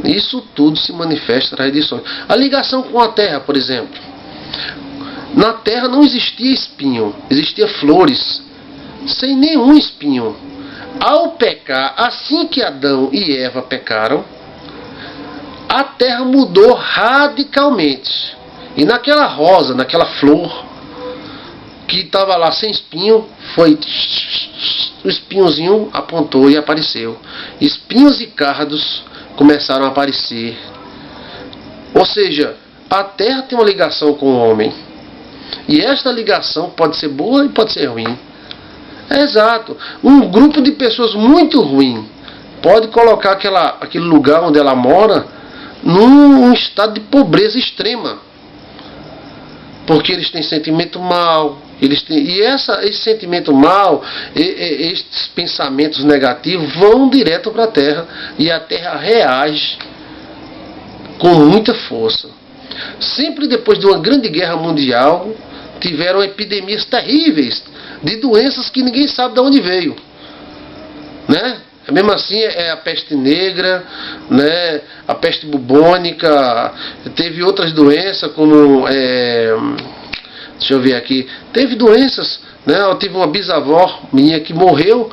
Isso tudo se manifesta através de sonhos. A ligação com a Terra, por exemplo. Na Terra não existia espinho, existia flores, sem nenhum espinho. Ao pecar, assim que Adão e Eva pecaram, a Terra mudou radicalmente. E naquela rosa, naquela flor que estava lá sem espinho, foi o espinhozinho apontou e apareceu. Espinhos e cardos começaram a aparecer. Ou seja, a Terra tem uma ligação com o homem. E esta ligação pode ser boa e pode ser ruim. É exato. Um grupo de pessoas muito ruim pode colocar aquele lugar onde ela mora num estado de pobreza extrema. Porque eles têm sentimento mal. Esse sentimento mal, esses pensamentos negativos vão direto para a Terra. E a Terra reage com muita força. Sempre depois de uma grande guerra mundial, tiveram epidemias terríveis de doenças que ninguém sabe de onde veio, né? Mesmo assim é a peste negra, né? A peste bubônica, teve outras doenças como deixa eu ver aqui, teve doenças, né? Eu tive uma bisavó minha que morreu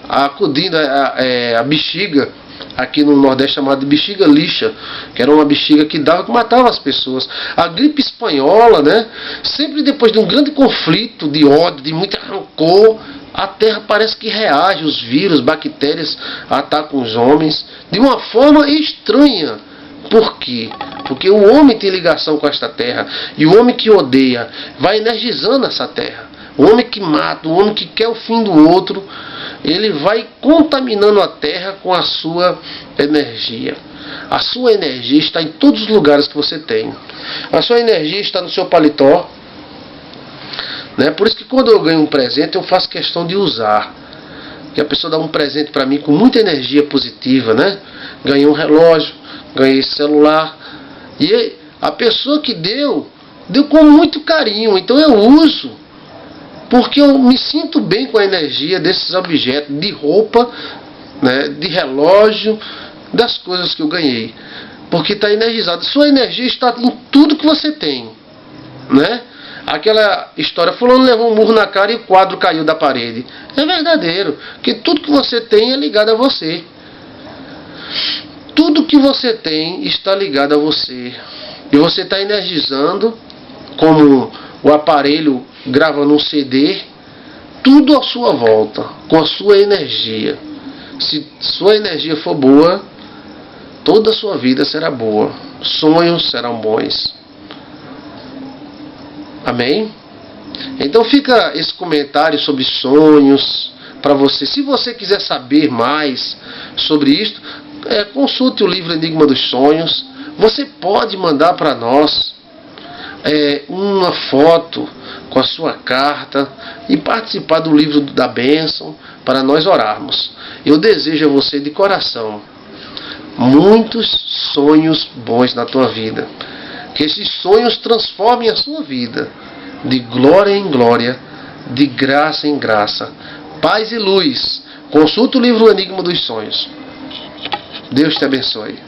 acudindo a bexiga aqui no Nordeste, chamada de bexiga lixa, que era uma bexiga que matava as pessoas. A gripe espanhola, né? Sempre depois de um grande conflito de ódio, de muito rancor, a Terra parece que reage, os vírus, bactérias atacam os homens de uma forma estranha. Por quê? Porque o homem tem ligação com esta Terra, e o homem que odeia vai energizando essa Terra. O homem que mata, o homem que quer o fim do outro, ele vai contaminando a Terra com a sua energia. A sua energia está em todos os lugares que você tem. A sua energia está no seu paletó, né? Por isso que quando eu ganho um presente, eu faço questão de usar. Que a pessoa dá um presente para mim com muita energia positiva, né? Ganhei um relógio, ganhei esse celular. E a pessoa que deu com muito carinho. Então eu uso, porque eu me sinto bem com a energia desses objetos, de roupa, né, de relógio, das coisas que eu ganhei. Porque está energizado. Sua energia está em tudo que você tem, né? Aquela história, fulano levou um murro na cara e o quadro caiu da parede. É verdadeiro, porque tudo que você tem é ligado a você. Tudo que você tem está ligado a você. E você está energizando, como o aparelho gravando um CD, tudo à sua volta, com a sua energia. Se sua energia for boa, toda a sua vida será boa. Sonhos serão bons. Amém? Então fica esse comentário sobre sonhos para você. Se você quiser saber mais sobre isto, consulte o livro Enigma dos Sonhos. Você pode mandar para nós uma foto com a sua carta e participar do livro da bênção para nós orarmos. Eu desejo a você de coração muitos sonhos bons na tua vida. Que esses sonhos transformem a sua vida de glória em glória, de graça em graça, paz e luz. Consulta o livro Enigma dos Sonhos. Deus te abençoe.